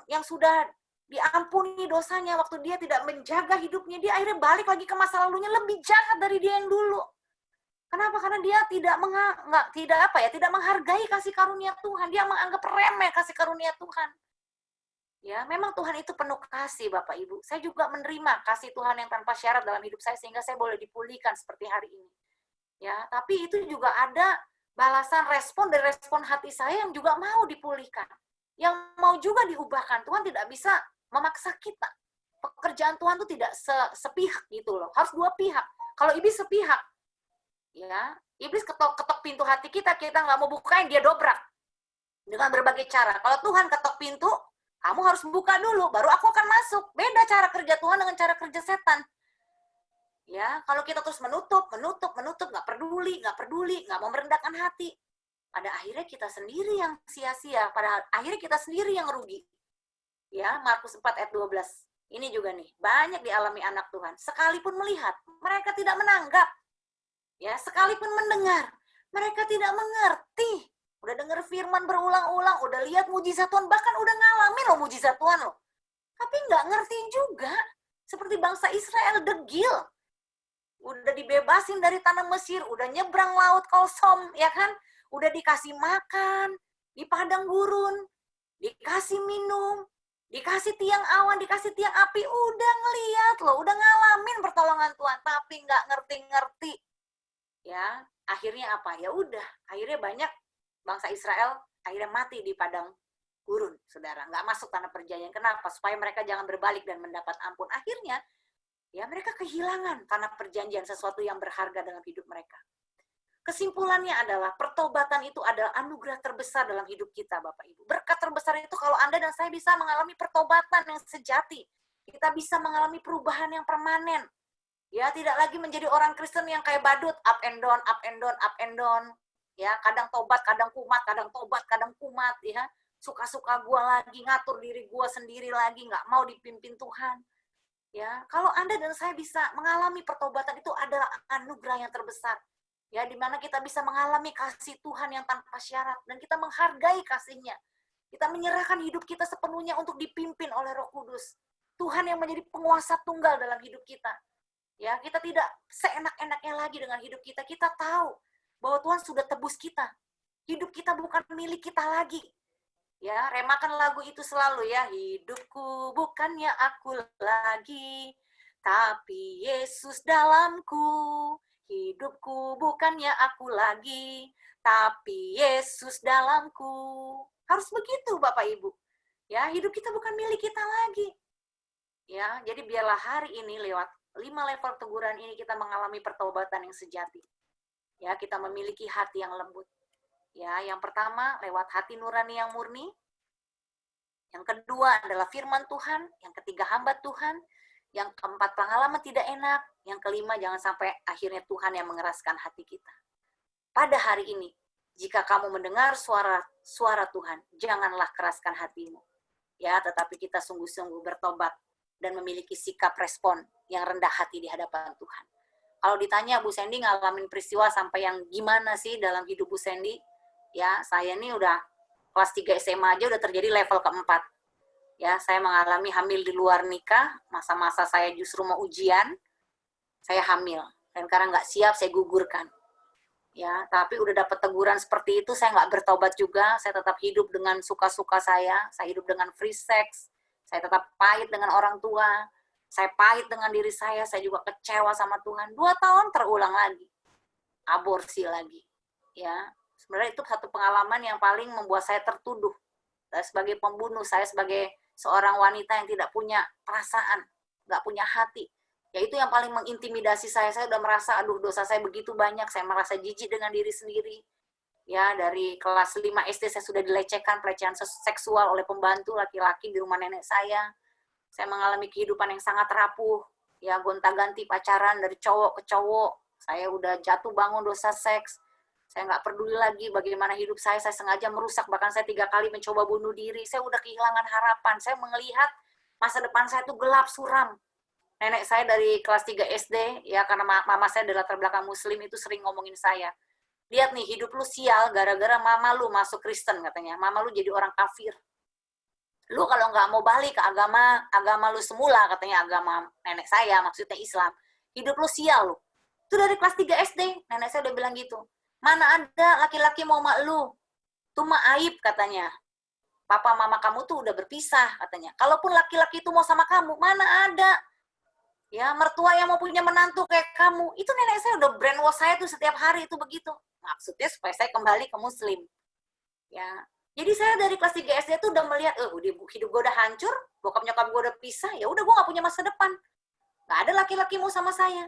yang sudah diampuni dosanya waktu dia tidak menjaga hidupnya, dia akhirnya balik lagi ke masa lalunya lebih jahat dari dia yang dulu. Kenapa? Karena dia tidak menghargai kasih karunia Tuhan, dia menganggap remeh kasih karunia Tuhan. Ya, memang Tuhan itu penuh kasih Bapak Ibu. Saya juga menerima kasih Tuhan yang tanpa syarat dalam hidup saya sehingga saya boleh dipulihkan seperti hari ini. Ya, tapi itu juga ada balasan respon dari respon hati saya yang juga mau dipulihkan. Yang mau juga diubahkan. Tuhan tidak bisa memaksa kita. Pekerjaan Tuhan itu tidak sepihak gitu loh. Harus dua pihak. Kalau iblis sepihak, ya, iblis ketok pintu hati kita nggak mau bukain, dia dobrak. Dengan berbagai cara. Kalau Tuhan ketok pintu, kamu harus buka dulu, baru aku akan masuk. Beda cara kerja Tuhan dengan cara kerja setan. Ya, kalau kita terus menutup, nggak peduli, nggak mau merendahkan hati. Pada akhirnya kita sendiri yang sia-sia, pada akhirnya kita sendiri yang rugi. Ya, Markus 4 ayat 12. Ini juga nih, banyak dialami anak Tuhan. Sekalipun melihat, mereka tidak menanggap. Ya, sekalipun mendengar, mereka tidak mengerti. Udah dengar firman berulang-ulang, udah lihat mujizat Tuhan, bahkan udah ngalamin loh mujizat Tuhan loh. Tapi nggak ngerti juga. Seperti bangsa Israel, degil. Udah dibebasin dari tanah Mesir, udah nyebrang laut Kolsom, ya kan? Udah dikasih makan, di padang gurun, dikasih minum, dikasih tiang awan, dikasih tiang api, udah ngeliat loh, udah ngalamin pertolongan Tuhan, tapi nggak ngerti-ngerti. Ya, akhirnya apa? Ya udah, akhirnya banyak bangsa Israel akhirnya mati di padang gurun, saudara. Nggak masuk tanah perjanjian. Kenapa? Supaya mereka jangan berbalik dan mendapat ampun. Akhirnya, ya mereka kehilangan tanah perjanjian, sesuatu yang berharga dalam hidup mereka. Kesimpulannya adalah pertobatan itu adalah anugerah terbesar dalam hidup kita, Bapak Ibu. Berkat terbesar itu kalau Anda dan saya bisa mengalami pertobatan yang sejati. Kita bisa mengalami perubahan yang permanen. Ya, tidak lagi menjadi orang Kristen yang kayak badut, up and down, up and down, up and down. Ya, kadang tobat, kadang kumat, kadang tobat, kadang kumat, ya. Suka-suka gua lagi, ngatur diri gua sendiri lagi, nggak mau dipimpin Tuhan. Ya, kalau Anda dan saya bisa mengalami pertobatan itu adalah anugerah yang terbesar. Ya, di mana kita bisa mengalami kasih Tuhan yang tanpa syarat dan kita menghargai kasih-Nya. Kita menyerahkan hidup kita sepenuhnya untuk dipimpin oleh Roh Kudus. Tuhan yang menjadi penguasa tunggal dalam hidup kita. Ya, kita tidak seenak-enaknya lagi dengan hidup kita. Kita tahu bahwa Tuhan sudah tebus kita. Hidup kita bukan milik kita lagi. Ya, remakan lagu itu selalu ya. Hidupku bukannya aku lagi, tapi Yesus dalamku. Hidupku bukannya aku lagi, tapi Yesus dalamku. Harus begitu Bapak Ibu. Ya, hidup kita bukan milik kita lagi. Ya, jadi biarlah hari ini lewat 5 level teguran ini kita mengalami pertobatan yang sejati. Ya, kita memiliki hati yang lembut. Ya, yang pertama lewat hati nurani yang murni. Yang kedua adalah firman Tuhan, yang ketiga hamba Tuhan, yang keempat pengalaman tidak enak, yang kelima jangan sampai akhirnya Tuhan yang mengeraskan hati kita. Pada hari ini, jika kamu mendengar suara Tuhan, janganlah keraskan hatimu. Ya, tetapi kita sungguh-sungguh bertobat dan memiliki sikap respon yang rendah hati di hadapan Tuhan. Kalau ditanya Bu Sandy ngalamin peristiwa sampai yang gimana sih dalam hidup Bu Sandy? Ya, saya ini udah kelas 3 SMA aja udah terjadi level keempat. Ya, saya mengalami hamil di luar nikah, masa-masa saya justru mau ujian, saya hamil. Dan karena nggak siap, saya gugurkan. Ya, tapi udah dapat teguran seperti itu, saya nggak bertobat juga, saya tetap hidup dengan suka-suka saya hidup dengan free sex, saya tetap pahit dengan orang tua, saya pahit dengan diri saya juga kecewa sama Tuhan. 2 tahun terulang lagi, aborsi lagi. Ya, sebenarnya itu satu pengalaman yang paling membuat saya tertuduh. Saya sebagai pembunuh, saya sebagai seorang wanita yang tidak punya perasaan, nggak punya hati. Ya itu yang paling mengintimidasi saya. Saya udah merasa, aduh dosa saya begitu banyak, saya merasa jijik dengan diri sendiri. Ya, dari kelas 5 SD saya sudah dilecehkan, pelecehan seksual oleh pembantu laki-laki di rumah nenek saya. Saya mengalami kehidupan yang sangat rapuh. Ya, gonta-ganti pacaran dari cowok ke cowok. Saya udah jatuh bangun dosa seks. Saya nggak peduli lagi bagaimana hidup saya sengaja merusak, bahkan saya 3 kali mencoba bunuh diri, saya udah kehilangan harapan, saya melihat masa depan saya itu gelap, suram. Nenek saya dari kelas 3 SD, ya karena mama saya dari latar belakang muslim itu sering ngomongin saya, lihat nih hidup lu sial gara-gara mama lu masuk Kristen katanya, mama lu jadi orang kafir. Lu kalau nggak mau balik ke agama lu semula, katanya agama nenek saya, maksudnya Islam, hidup lu sial lu. Itu dari kelas 3 SD, nenek saya udah bilang gitu. Mana ada laki-laki mau mak lu? Itu mah aib katanya. Papa mama kamu tuh udah berpisah katanya. Kalaupun laki-laki itu mau sama kamu, mana ada? Ya, mertua yang mau punya menantu kayak kamu. Itu nenek saya udah brainwash saya tuh setiap hari itu begitu. Maksudnya supaya saya kembali ke muslim. Ya. Jadi saya dari kelas 3 SD tuh udah melihat, hidup gue udah hancur, bokap nyokap gue udah pisah, ya udah gue gak punya masa depan. Gak ada laki-laki mau sama saya.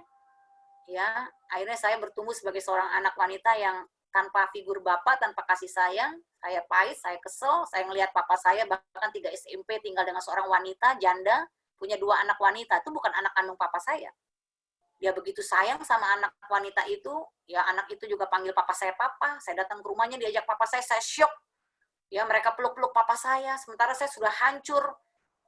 Ya, akhirnya saya bertumbuh sebagai seorang anak wanita yang tanpa figur bapak, tanpa kasih sayang. Saya pahit, saya kesel, saya ngelihat papa saya bahkan 3 SMP tinggal dengan seorang wanita, janda, punya 2 anak wanita, itu bukan anak kandung papa saya. Dia begitu sayang sama anak wanita itu, ya anak itu juga panggil papa saya papa, saya datang ke rumahnya, diajak papa saya syok. Ya, mereka peluk-peluk papa saya, sementara saya sudah hancur.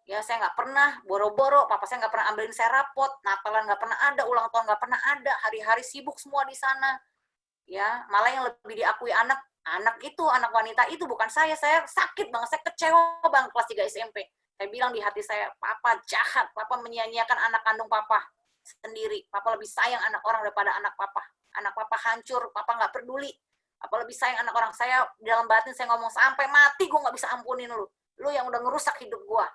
Ya, saya nggak pernah boro-boro, papa saya nggak pernah ambilin saya rapot, Natalan nggak pernah ada, ulang tahun nggak pernah ada, hari-hari sibuk semua di sana. Ya, malah yang lebih diakui anak wanita itu bukan saya sakit banget, saya kecewa banget kelas 3 SMP. Saya bilang di hati saya, papa jahat, papa menyia-nyiakan anak kandung papa sendiri, papa lebih sayang anak orang daripada anak papa hancur, papa nggak peduli, papa lebih sayang anak orang. Saya dalam batin saya ngomong, sampai mati gue nggak bisa ampunin lu yang udah ngerusak hidup gue.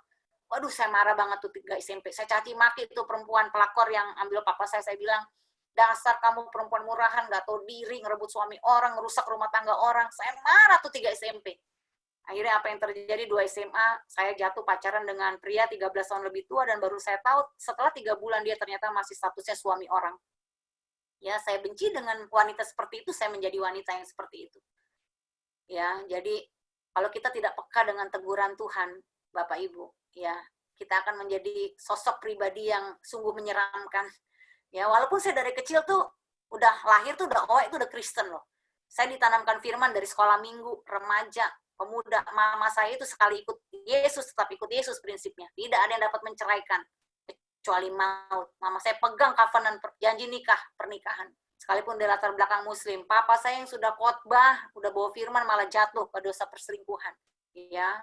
Waduh, saya marah banget tuh 3 SMP. Saya caci maki tuh perempuan pelakor yang ambil papa saya bilang, dasar kamu perempuan murahan, gak tahu diri, ngerebut suami orang, ngerusak rumah tangga orang. Saya marah tuh 3 SMP. Akhirnya apa yang terjadi 2 SMA, saya jatuh pacaran dengan pria 13 tahun lebih tua, dan baru saya tahu setelah 3 bulan dia ternyata masih statusnya suami orang. Ya, saya benci dengan wanita seperti itu, saya menjadi wanita yang seperti itu. Ya, jadi kalau kita tidak peka dengan teguran Tuhan, Bapak Ibu, ya, kita akan menjadi sosok pribadi yang sungguh menyeramkan. Ya, walaupun saya dari kecil tuh udah lahir tuh itu udah Kristen loh. Saya ditanamkan firman dari sekolah minggu, remaja, pemuda. Mama saya itu sekali ikut Yesus, tetap ikut Yesus prinsipnya. Tidak ada yang dapat menceraikan kecuali maut. Mama saya pegang covenant janji nikah, pernikahan. Sekalipun dari latar belakang muslim. Papa saya yang sudah khotbah, udah bawa firman malah jatuh ke dosa perselingkuhan. Ya.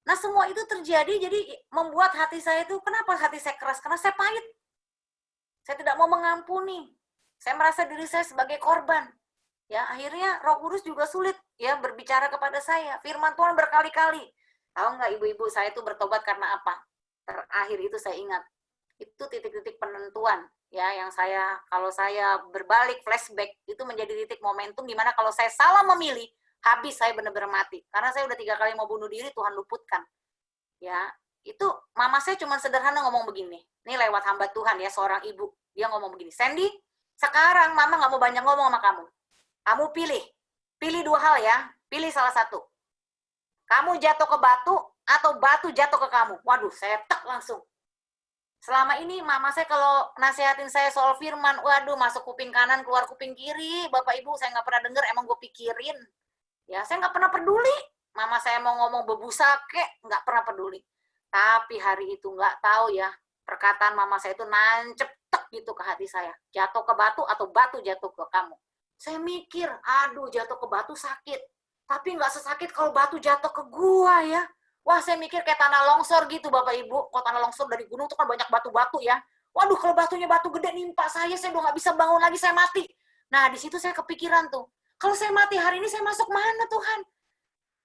Nah, semua itu terjadi jadi membuat hati saya itu, kenapa hati saya keras? Karena saya pahit. Saya tidak mau mengampuni. Saya merasa diri saya sebagai korban. Ya, akhirnya Roh Kudus juga sulit ya berbicara kepada saya. Firman Tuhan berkali-kali. Tahu nggak ibu-ibu, saya itu bertobat karena apa? Terakhir itu saya ingat. Itu titik-titik penentuan ya yang kalau saya berbalik flashback itu menjadi titik momentum di mana kalau saya salah memilih, habis saya benar-benar mati. Karena saya udah 3 kali mau bunuh diri, Tuhan luputkan. Ya, itu mama saya cuma sederhana ngomong begini. Ini lewat hamba Tuhan ya, seorang ibu. Dia ngomong begini, "Sandy, sekarang mama nggak mau banyak ngomong sama kamu. Kamu pilih 2 hal ya, pilih salah satu. Kamu jatuh ke batu atau batu jatuh ke kamu." Waduh, saya tek langsung. Selama ini mama saya kalau nasihatin saya soal firman, waduh masuk kuping kanan, keluar kuping kiri. Bapak Ibu, saya nggak pernah dengar, emang gue pikirin. Ya, saya nggak pernah peduli. Mama saya mau ngomong bebusa kek, nggak pernah peduli. Tapi hari itu nggak tahu ya, perkataan mama saya itu nancep tek gitu ke hati saya. Jatuh ke batu atau batu jatuh ke kamu. Saya mikir, aduh jatuh ke batu sakit. Tapi nggak sesakit kalau batu jatuh ke gua ya. Wah, saya mikir kayak tanah longsor gitu, Bapak Ibu. Kalau tanah longsor dari gunung itu kan banyak batu-batu ya. Waduh, kalau batunya batu gede nimpa saya udah nggak bisa bangun lagi, saya mati. Nah, di situ saya kepikiran tuh. Kalau saya mati hari ini, saya masuk mana Tuhan?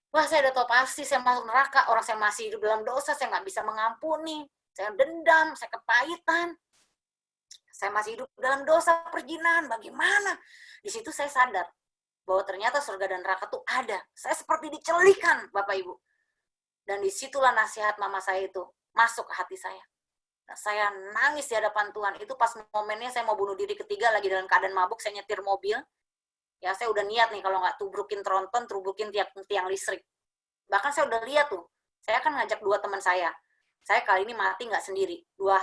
Wah, saya udah tahu pasti saya masuk neraka. Orang saya masih hidup dalam dosa, saya nggak bisa mengampuni. Saya dendam, saya kepahitan. Saya masih hidup dalam dosa perjinahan. Bagaimana? Di situ saya sadar bahwa ternyata surga dan neraka tuh ada. Saya seperti dicelikan, Bapak Ibu. Dan disitulah nasihat mama saya itu masuk ke hati saya. Nah, saya nangis di hadapan Tuhan. Itu pas momennya saya mau bunuh diri ketiga, lagi dalam keadaan mabuk, saya nyetir mobil. Ya, saya udah niat nih kalau nggak tubrukin tronton, tubrukin tiang listrik. Bahkan saya udah lihat tuh, saya akan ngajak 2 teman saya. Saya kali ini mati nggak sendiri. Dua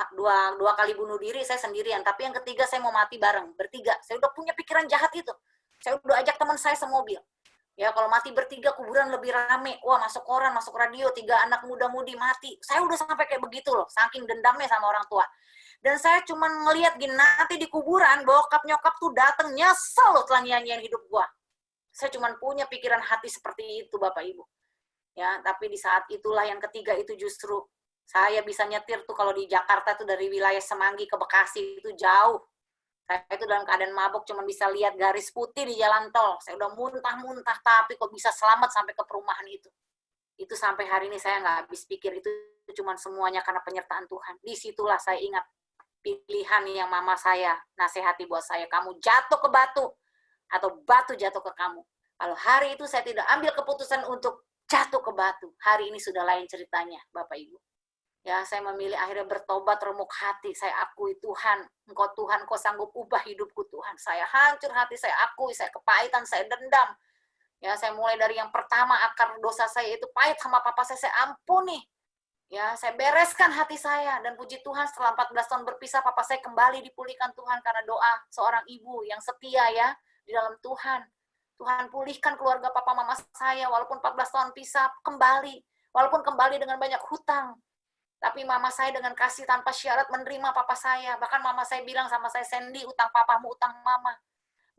kali bunuh diri saya sendirian, tapi yang ketiga saya mau mati bareng, bertiga. Saya udah punya pikiran jahat itu. Saya udah ajak teman saya semobil. Ya, kalau mati bertiga, kuburan lebih rame. Wah, masuk koran, masuk radio, 3 anak muda-mudi mati. Saya udah sampai kayak begitu loh, saking dendamnya sama orang tua. Dan saya cuma ngelihat gini, nanti di kuburan, bokap nyokap tuh dateng, nyesel loh telah nyanyian hidup gua. Saya cuma punya pikiran hati seperti itu, Bapak Ibu. Ya, tapi di saat itulah yang ketiga itu justru saya bisa nyetir tuh kalau di Jakarta tuh dari wilayah Semanggi ke Bekasi itu jauh. Saya itu dalam keadaan mabuk cuma bisa lihat garis putih di jalan tol. Saya udah muntah-muntah, tapi kok bisa selamat sampai ke perumahan itu. Itu sampai hari ini saya nggak habis pikir, itu cuma semuanya karena penyertaan Tuhan. Disitulah saya ingat pilihan yang mama saya nasihati buat saya. Kamu jatuh ke batu atau batu jatuh ke kamu. Kalau hari itu saya tidak ambil keputusan untuk jatuh ke batu, hari ini sudah lain ceritanya, Bapak Ibu. Ya, saya memilih akhirnya bertobat remuk hati. Saya akui Tuhan, Engkau sanggup ubah hidupku Tuhan. Saya hancur hati, saya akui, saya kepahitan, saya dendam. Ya, saya mulai dari yang pertama, akar dosa saya itu pahit sama papa saya ampuni. Ya, saya bereskan hati saya. Dan puji Tuhan setelah 14 tahun berpisah, papa saya kembali dipulihkan Tuhan karena doa seorang ibu yang setia ya di dalam Tuhan. Tuhan pulihkan keluarga papa mama saya, walaupun 14 tahun pisah, kembali. Walaupun kembali dengan banyak hutang. Tapi mama saya dengan kasih tanpa syarat menerima papa saya. Bahkan mama saya bilang sama saya, Sandy, utang papamu, utang mama.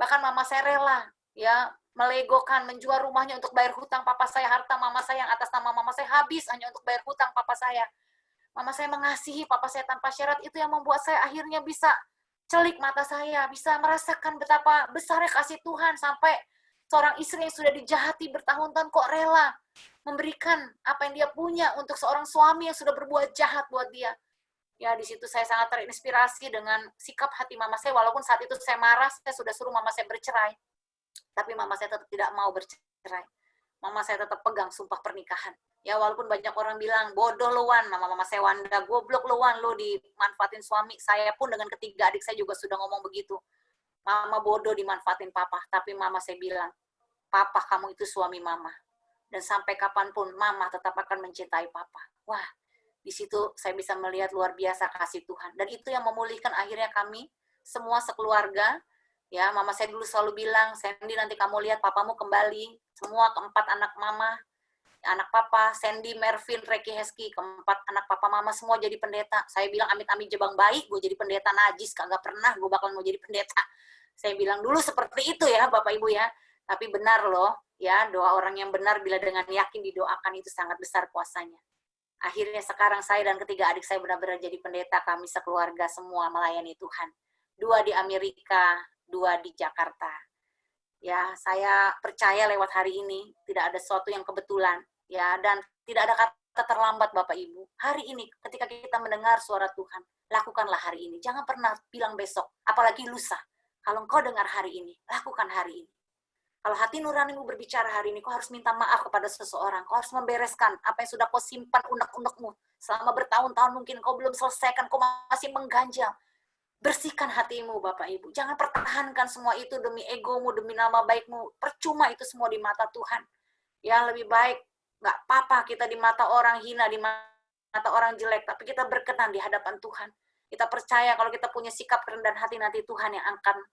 Bahkan mama saya rela ya melegokan, menjual rumahnya untuk bayar hutang papa saya. Harta mama saya yang atas nama mama saya habis hanya untuk bayar hutang papa saya. Mama saya mengasihi papa saya tanpa syarat. Itu yang membuat saya akhirnya bisa celik mata saya, bisa merasakan betapa besarnya kasih Tuhan sampai seorang istri yang sudah dijahati bertahun-tahun kok rela memberikan apa yang dia punya untuk seorang suami yang sudah berbuat jahat buat dia. Ya, di situ saya sangat terinspirasi dengan sikap hati mama saya. Walaupun saat itu saya marah, saya sudah suruh mama saya bercerai. Tapi mama saya tetap tidak mau bercerai. Mama saya tetap pegang sumpah pernikahan. Ya, walaupun banyak orang bilang, bodoh lo Wan, mama saya Wanda, goblok lo Wan, lo dimanfaatin suami. Saya pun dengan ketiga adik saya juga sudah ngomong begitu. Mama bodoh dimanfaatin papa, tapi mama saya bilang, papa kamu itu suami mama. Dan sampai kapanpun mama tetap akan mencintai papa. Wah, di situ saya bisa melihat luar biasa kasih Tuhan. Dan itu yang memulihkan akhirnya kami semua sekeluarga. Ya, mama saya dulu selalu bilang, Sandy nanti kamu lihat papamu kembali. Semua keempat anak mama, anak papa, Sandy, Mervin, Reki, Heski, keempat anak papa mama semua jadi pendeta. Saya bilang amit-amit jebang baik, gue jadi pendeta najis, kagak pernah gue bakal mau jadi pendeta. Saya bilang dulu seperti itu ya Bapak Ibu ya. Tapi benar loh, ya doa orang yang benar bila dengan yakin didoakan itu sangat besar kuasanya. Akhirnya sekarang saya dan ketiga adik saya benar-benar jadi pendeta, kami sekeluarga semua melayani Tuhan. 2 di Amerika, 2 di Jakarta. Ya, saya percaya lewat hari ini tidak ada sesuatu yang kebetulan. Ya, dan tidak ada kata terlambat Bapak Ibu. Hari ini ketika kita mendengar suara Tuhan, lakukanlah hari ini. Jangan pernah bilang besok, apalagi lusa. Kalau engkau dengar hari ini, lakukan hari ini. Kalau hati nuranimu berbicara hari ini, kau harus minta maaf kepada seseorang. Kau harus membereskan apa yang sudah kau simpan unek-unekmu. Selama bertahun-tahun mungkin kau belum selesaikan, kau masih mengganjal. Bersihkan hatimu Bapak Ibu. Jangan pertahankan semua itu demi egomu, demi nama baikmu. Percuma itu semua di mata Tuhan. Ya lebih baik nggak apa-apa kita di mata orang hina, di mata orang jelek, tapi kita berkenan di hadapan Tuhan. Kita percaya kalau kita punya sikap kerendahan hati, nanti Tuhan yang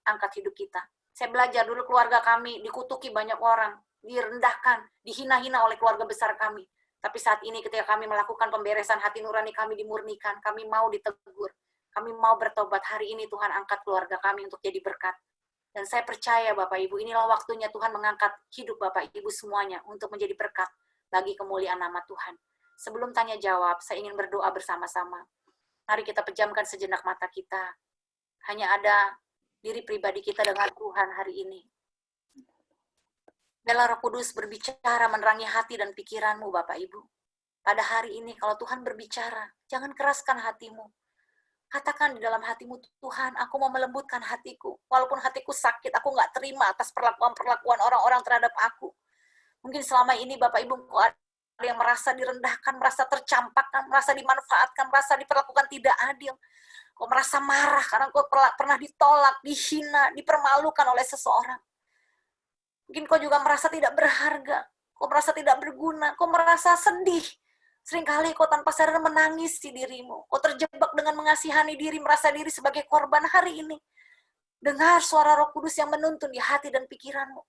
angkat hidup kita. Saya belajar dulu keluarga kami dikutuki banyak orang, direndahkan, dihina-hina oleh keluarga besar kami. Tapi saat ini ketika kami melakukan pemberesan hati nurani kami dimurnikan, kami mau ditegur, kami mau bertobat. Hari ini Tuhan angkat keluarga kami untuk jadi berkat. Dan saya percaya Bapak Ibu, inilah waktunya Tuhan mengangkat hidup Bapak Ibu semuanya untuk menjadi berkat bagi kemuliaan nama Tuhan. Sebelum tanya jawab, saya ingin berdoa bersama-sama. Mari kita pejamkan sejenak mata kita. Hanya ada diri pribadi kita dengan Tuhan hari ini. Biarlah Roh Kudus berbicara menerangi hati dan pikiranmu Bapak Ibu. Pada hari ini kalau Tuhan berbicara, jangan keraskan hatimu. Katakan di dalam hatimu, Tuhan, aku mau melembutkan hatiku. Walaupun hatiku sakit, aku nggak terima atas perlakuan-perlakuan orang-orang terhadap aku. Mungkin selama ini Bapak Ibu ada yang merasa direndahkan, merasa tercampakkan, merasa dimanfaatkan, merasa diperlakukan tidak adil. Kau merasa marah karena kau pernah ditolak, dihina, dipermalukan oleh seseorang. Mungkin kau juga merasa tidak berharga, kau merasa tidak berguna, kau merasa sedih. Seringkali kau tanpa sadar menangis di dirimu. Kau terjebak dengan mengasihani diri, merasa diri sebagai korban. Hari ini, dengar suara Roh Kudus yang menuntun di hati dan pikiranmu.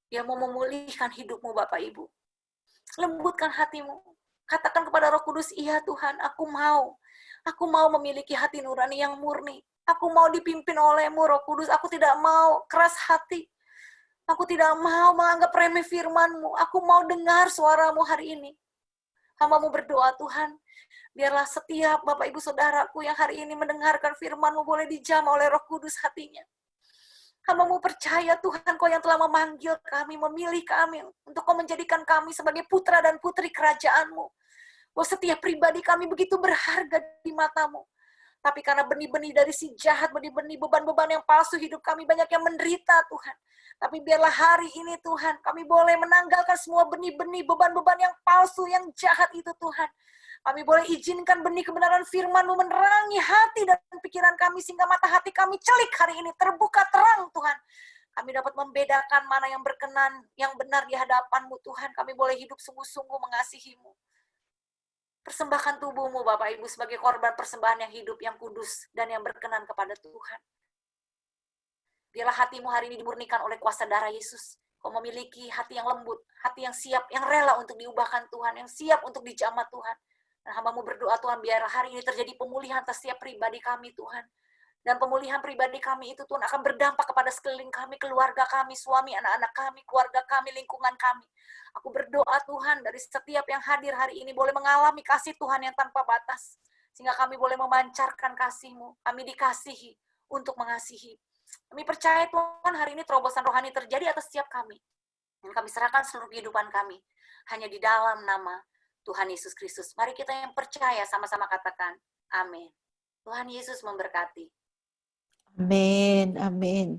Dia mau memulihkan hidupmu Bapak Ibu. Lembutkan hatimu. Katakan kepada Roh Kudus, iya Tuhan, aku mau. Aku mau memiliki hati nurani yang murni. Aku mau dipimpin oleh-Mu, Roh Kudus. Aku tidak mau keras hati. Aku tidak mau menganggap remeh firman-Mu. Aku mau dengar suara-Mu hari ini. Hamba-Mu berdoa, Tuhan, biarlah setiap Bapak Ibu Saudaraku yang hari ini mendengarkan firman-Mu boleh dijamah oleh Roh Kudus hatinya. Hamba-Mu percaya Tuhan, Kau yang telah memanggil kami, memilih kami, untuk Kau menjadikan kami sebagai putra dan putri kerajaan-Mu. Bahwa setiap pribadi kami begitu berharga di mata-Mu. Tapi karena benih-benih dari si jahat, benih-benih beban-beban yang palsu, hidup kami banyak yang menderita Tuhan. Tapi biarlah hari ini Tuhan, kami boleh menanggalkan semua benih-benih beban-beban yang palsu, yang jahat itu Tuhan. Kami boleh izinkan benih kebenaran firman-Mu menerangi hati dan pikiran kami, sehingga mata hati kami celik hari ini, terbuka terang Tuhan. Kami dapat membedakan mana yang berkenan, yang benar di hadapan-Mu Tuhan. Kami boleh hidup sungguh-sungguh mengasihi-Mu. Persembahkan tubuh-Mu Bapak Ibu sebagai korban persembahan yang hidup, yang kudus, dan yang berkenan kepada Tuhan. Biarlah hatimu hari ini dimurnikan oleh kuasa darah Yesus. Kau memiliki hati yang lembut, hati yang siap, yang rela untuk diubahkan Tuhan, yang siap untuk dijamah Tuhan. Dan hamba-Mu berdoa Tuhan, biar hari ini terjadi pemulihan atas setiap pribadi kami Tuhan. Dan pemulihan pribadi kami itu Tuhan akan berdampak kepada sekeliling kami, keluarga kami, suami, anak-anak kami, keluarga kami, lingkungan kami. Aku berdoa Tuhan, dari setiap yang hadir hari ini boleh mengalami kasih Tuhan yang tanpa batas. Sehingga kami boleh memancarkan kasih-Mu. Kami dikasihi untuk mengasihi. Kami percaya Tuhan hari ini terobosan rohani terjadi atas setiap kami. Dan kami serahkan seluruh kehidupan kami. Hanya di dalam nama Tuhan Yesus Kristus. Mari kita yang percaya sama-sama katakan, amin. Tuhan Yesus memberkati. Amin, amin.